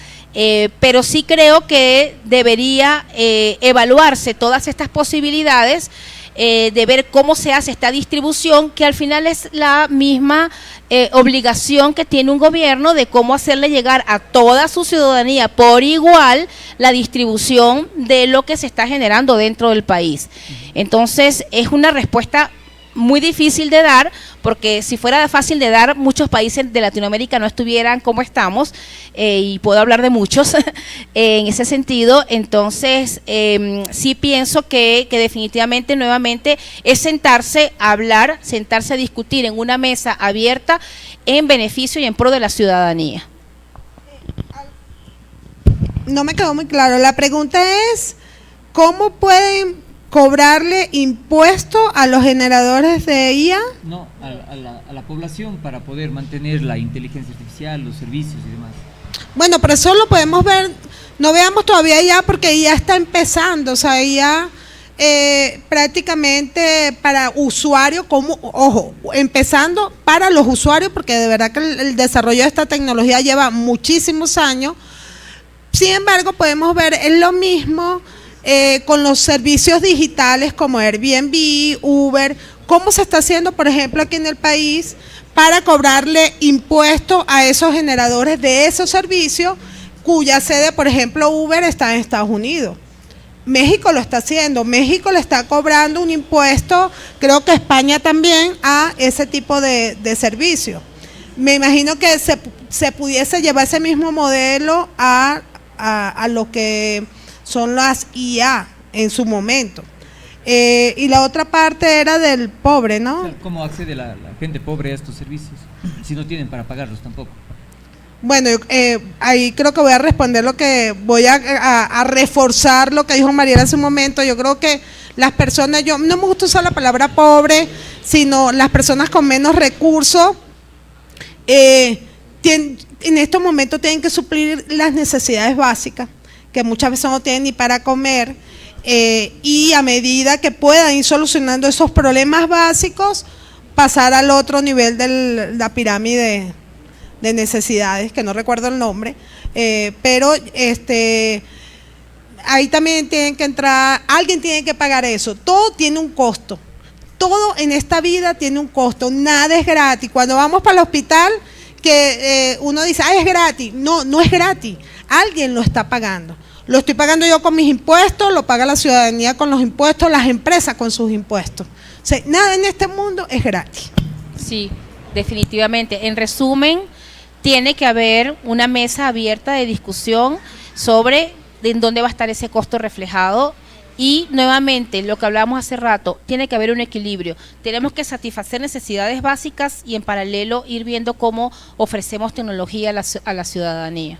pero sí creo que debería evaluarse todas estas posibilidades, de ver cómo se hace esta distribución, que al final es la misma obligación que tiene un gobierno de cómo hacerle llegar a toda su ciudadanía por igual la distribución de lo que se está generando dentro del país. Entonces, es una respuesta muy difícil de dar, porque si fuera fácil de dar, muchos países de Latinoamérica no estuvieran como estamos, y puedo hablar de muchos en ese sentido. Entonces, sí pienso que definitivamente, nuevamente, es sentarse a hablar, sentarse a discutir en una mesa abierta en beneficio y en pro de la ciudadanía. No me quedó muy claro. La pregunta es, ¿cómo pueden cobrarle impuesto a los generadores de IA? No, a la población, para poder mantener la inteligencia artificial, los servicios y demás. Bueno, pero eso lo podemos ver, no veamos todavía IA, porque ya está empezando, o sea, ya prácticamente para usuarios, empezando para los usuarios, porque de verdad que el desarrollo de esta tecnología lleva muchísimos años. Sin embargo, podemos ver es lo mismo con los servicios digitales como Airbnb, Uber, cómo se está haciendo, por ejemplo, aquí en el país, para cobrarle impuestos a esos generadores de esos servicios, cuya sede, por ejemplo, Uber está en Estados Unidos. México lo está haciendo, México le está cobrando un impuesto, creo que España también, a ese tipo de servicios. Me imagino que se pudiese llevar ese mismo modelo a lo que son las IA en su momento. Y la otra parte era del pobre, ¿no? O sea, ¿cómo accede la gente pobre a estos servicios si no tienen para pagarlos tampoco? Bueno, ahí creo que voy a responder voy a reforzar lo que dijo Mariela hace un momento. Yo creo que las personas, yo no me gusta usar la palabra pobre, sino las personas con menos recursos, en estos momentos tienen que suplir las necesidades básicas, que muchas veces no tienen ni para comer, y a medida que puedan ir solucionando esos problemas básicos, pasar al otro nivel de la pirámide de necesidades, que no recuerdo el nombre, pero ahí también tienen que entrar, alguien tiene que pagar eso. Todo tiene un costo, todo en esta vida tiene un costo, nada es gratis. Cuando vamos para el hospital, que uno dice, es gratis. No, no es gratis, alguien lo está pagando. Lo estoy pagando yo con mis impuestos, lo paga la ciudadanía con los impuestos, las empresas con sus impuestos. O sea, nada en este mundo es gratis. Sí, definitivamente. En resumen, tiene que haber una mesa abierta de discusión sobre en dónde va a estar ese costo reflejado. Y nuevamente, lo que hablábamos hace rato, tiene que haber un equilibrio. Tenemos que satisfacer necesidades básicas y en paralelo ir viendo cómo ofrecemos tecnología a la ciudadanía.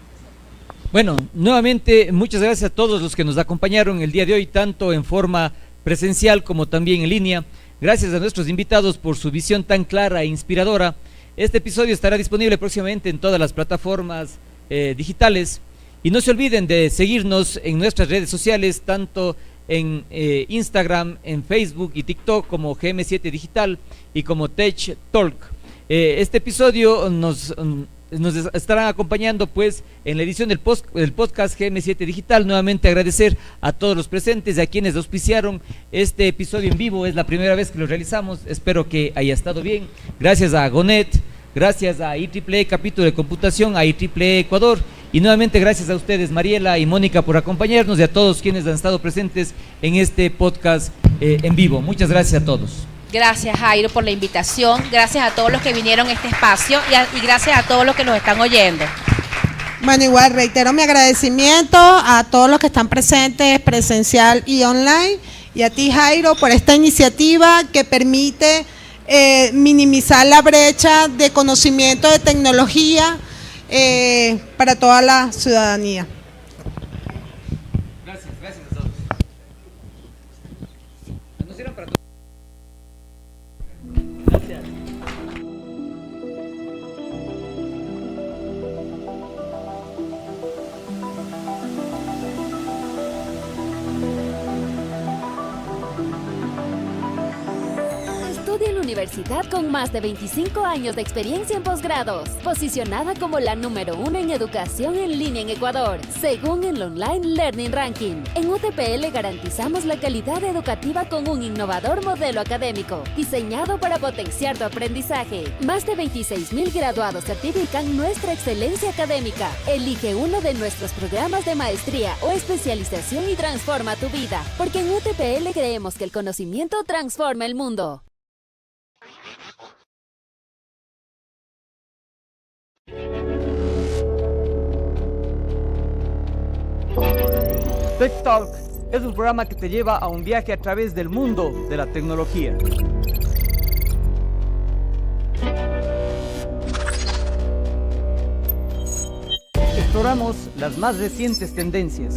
Bueno, nuevamente muchas gracias a todos los que nos acompañaron el día de hoy, tanto en forma presencial como también en línea. Gracias a nuestros invitados por su visión tan clara e inspiradora. Este episodio estará disponible próximamente en todas las plataformas digitales. Y no se olviden de seguirnos en nuestras redes sociales, tanto en Instagram, en Facebook y TikTok como GM7 Digital y como Tech Talk. Este episodio nos estarán acompañando pues en la edición del podcast GM7 Digital. Nuevamente agradecer a todos los presentes, a quienes auspiciaron este episodio en vivo. Es la primera vez que lo realizamos, espero que haya estado bien. Gracias a Gonet, gracias a IEEE Capítulo de Computación, a IEEE Ecuador, y nuevamente gracias a ustedes, Mariela y Mónica, por acompañarnos, y a todos quienes han estado presentes en este podcast en vivo. Muchas gracias a todos. Gracias, Jairo, por la invitación. Gracias a todos los que vinieron a este espacio y gracias a todos los que nos están oyendo. Bueno, igual reitero mi agradecimiento a todos los que están presentes, presencial y online, y a ti, Jairo, por esta iniciativa que permite minimizar la brecha de conocimiento de tecnología para toda la ciudadanía. Gracias a todos. Anunciaron para todos. Gracias. Estudia en la universidad con más de 25 años de experiencia en posgrados, posicionada como la número 1 en educación en línea en Ecuador, según el Online Learning Ranking. En UTPL garantizamos la calidad educativa con un innovador modelo académico, diseñado para potenciar tu aprendizaje. Más de 26,000 graduados certifican nuestra excelencia académica. Elige uno de nuestros programas de maestría o especialización y transforma tu vida, porque en UTPL creemos que el conocimiento transforma el mundo. Tech Talk es un programa que te lleva a un viaje a través del mundo de la tecnología. Exploramos las más recientes tendencias.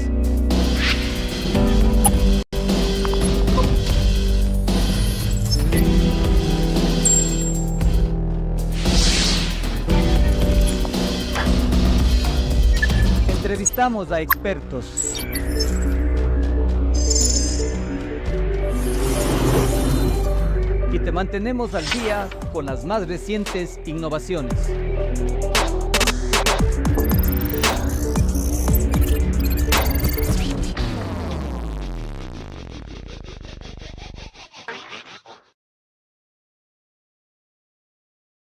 Entrevistamos a expertos. Y te mantenemos al día con las más recientes innovaciones.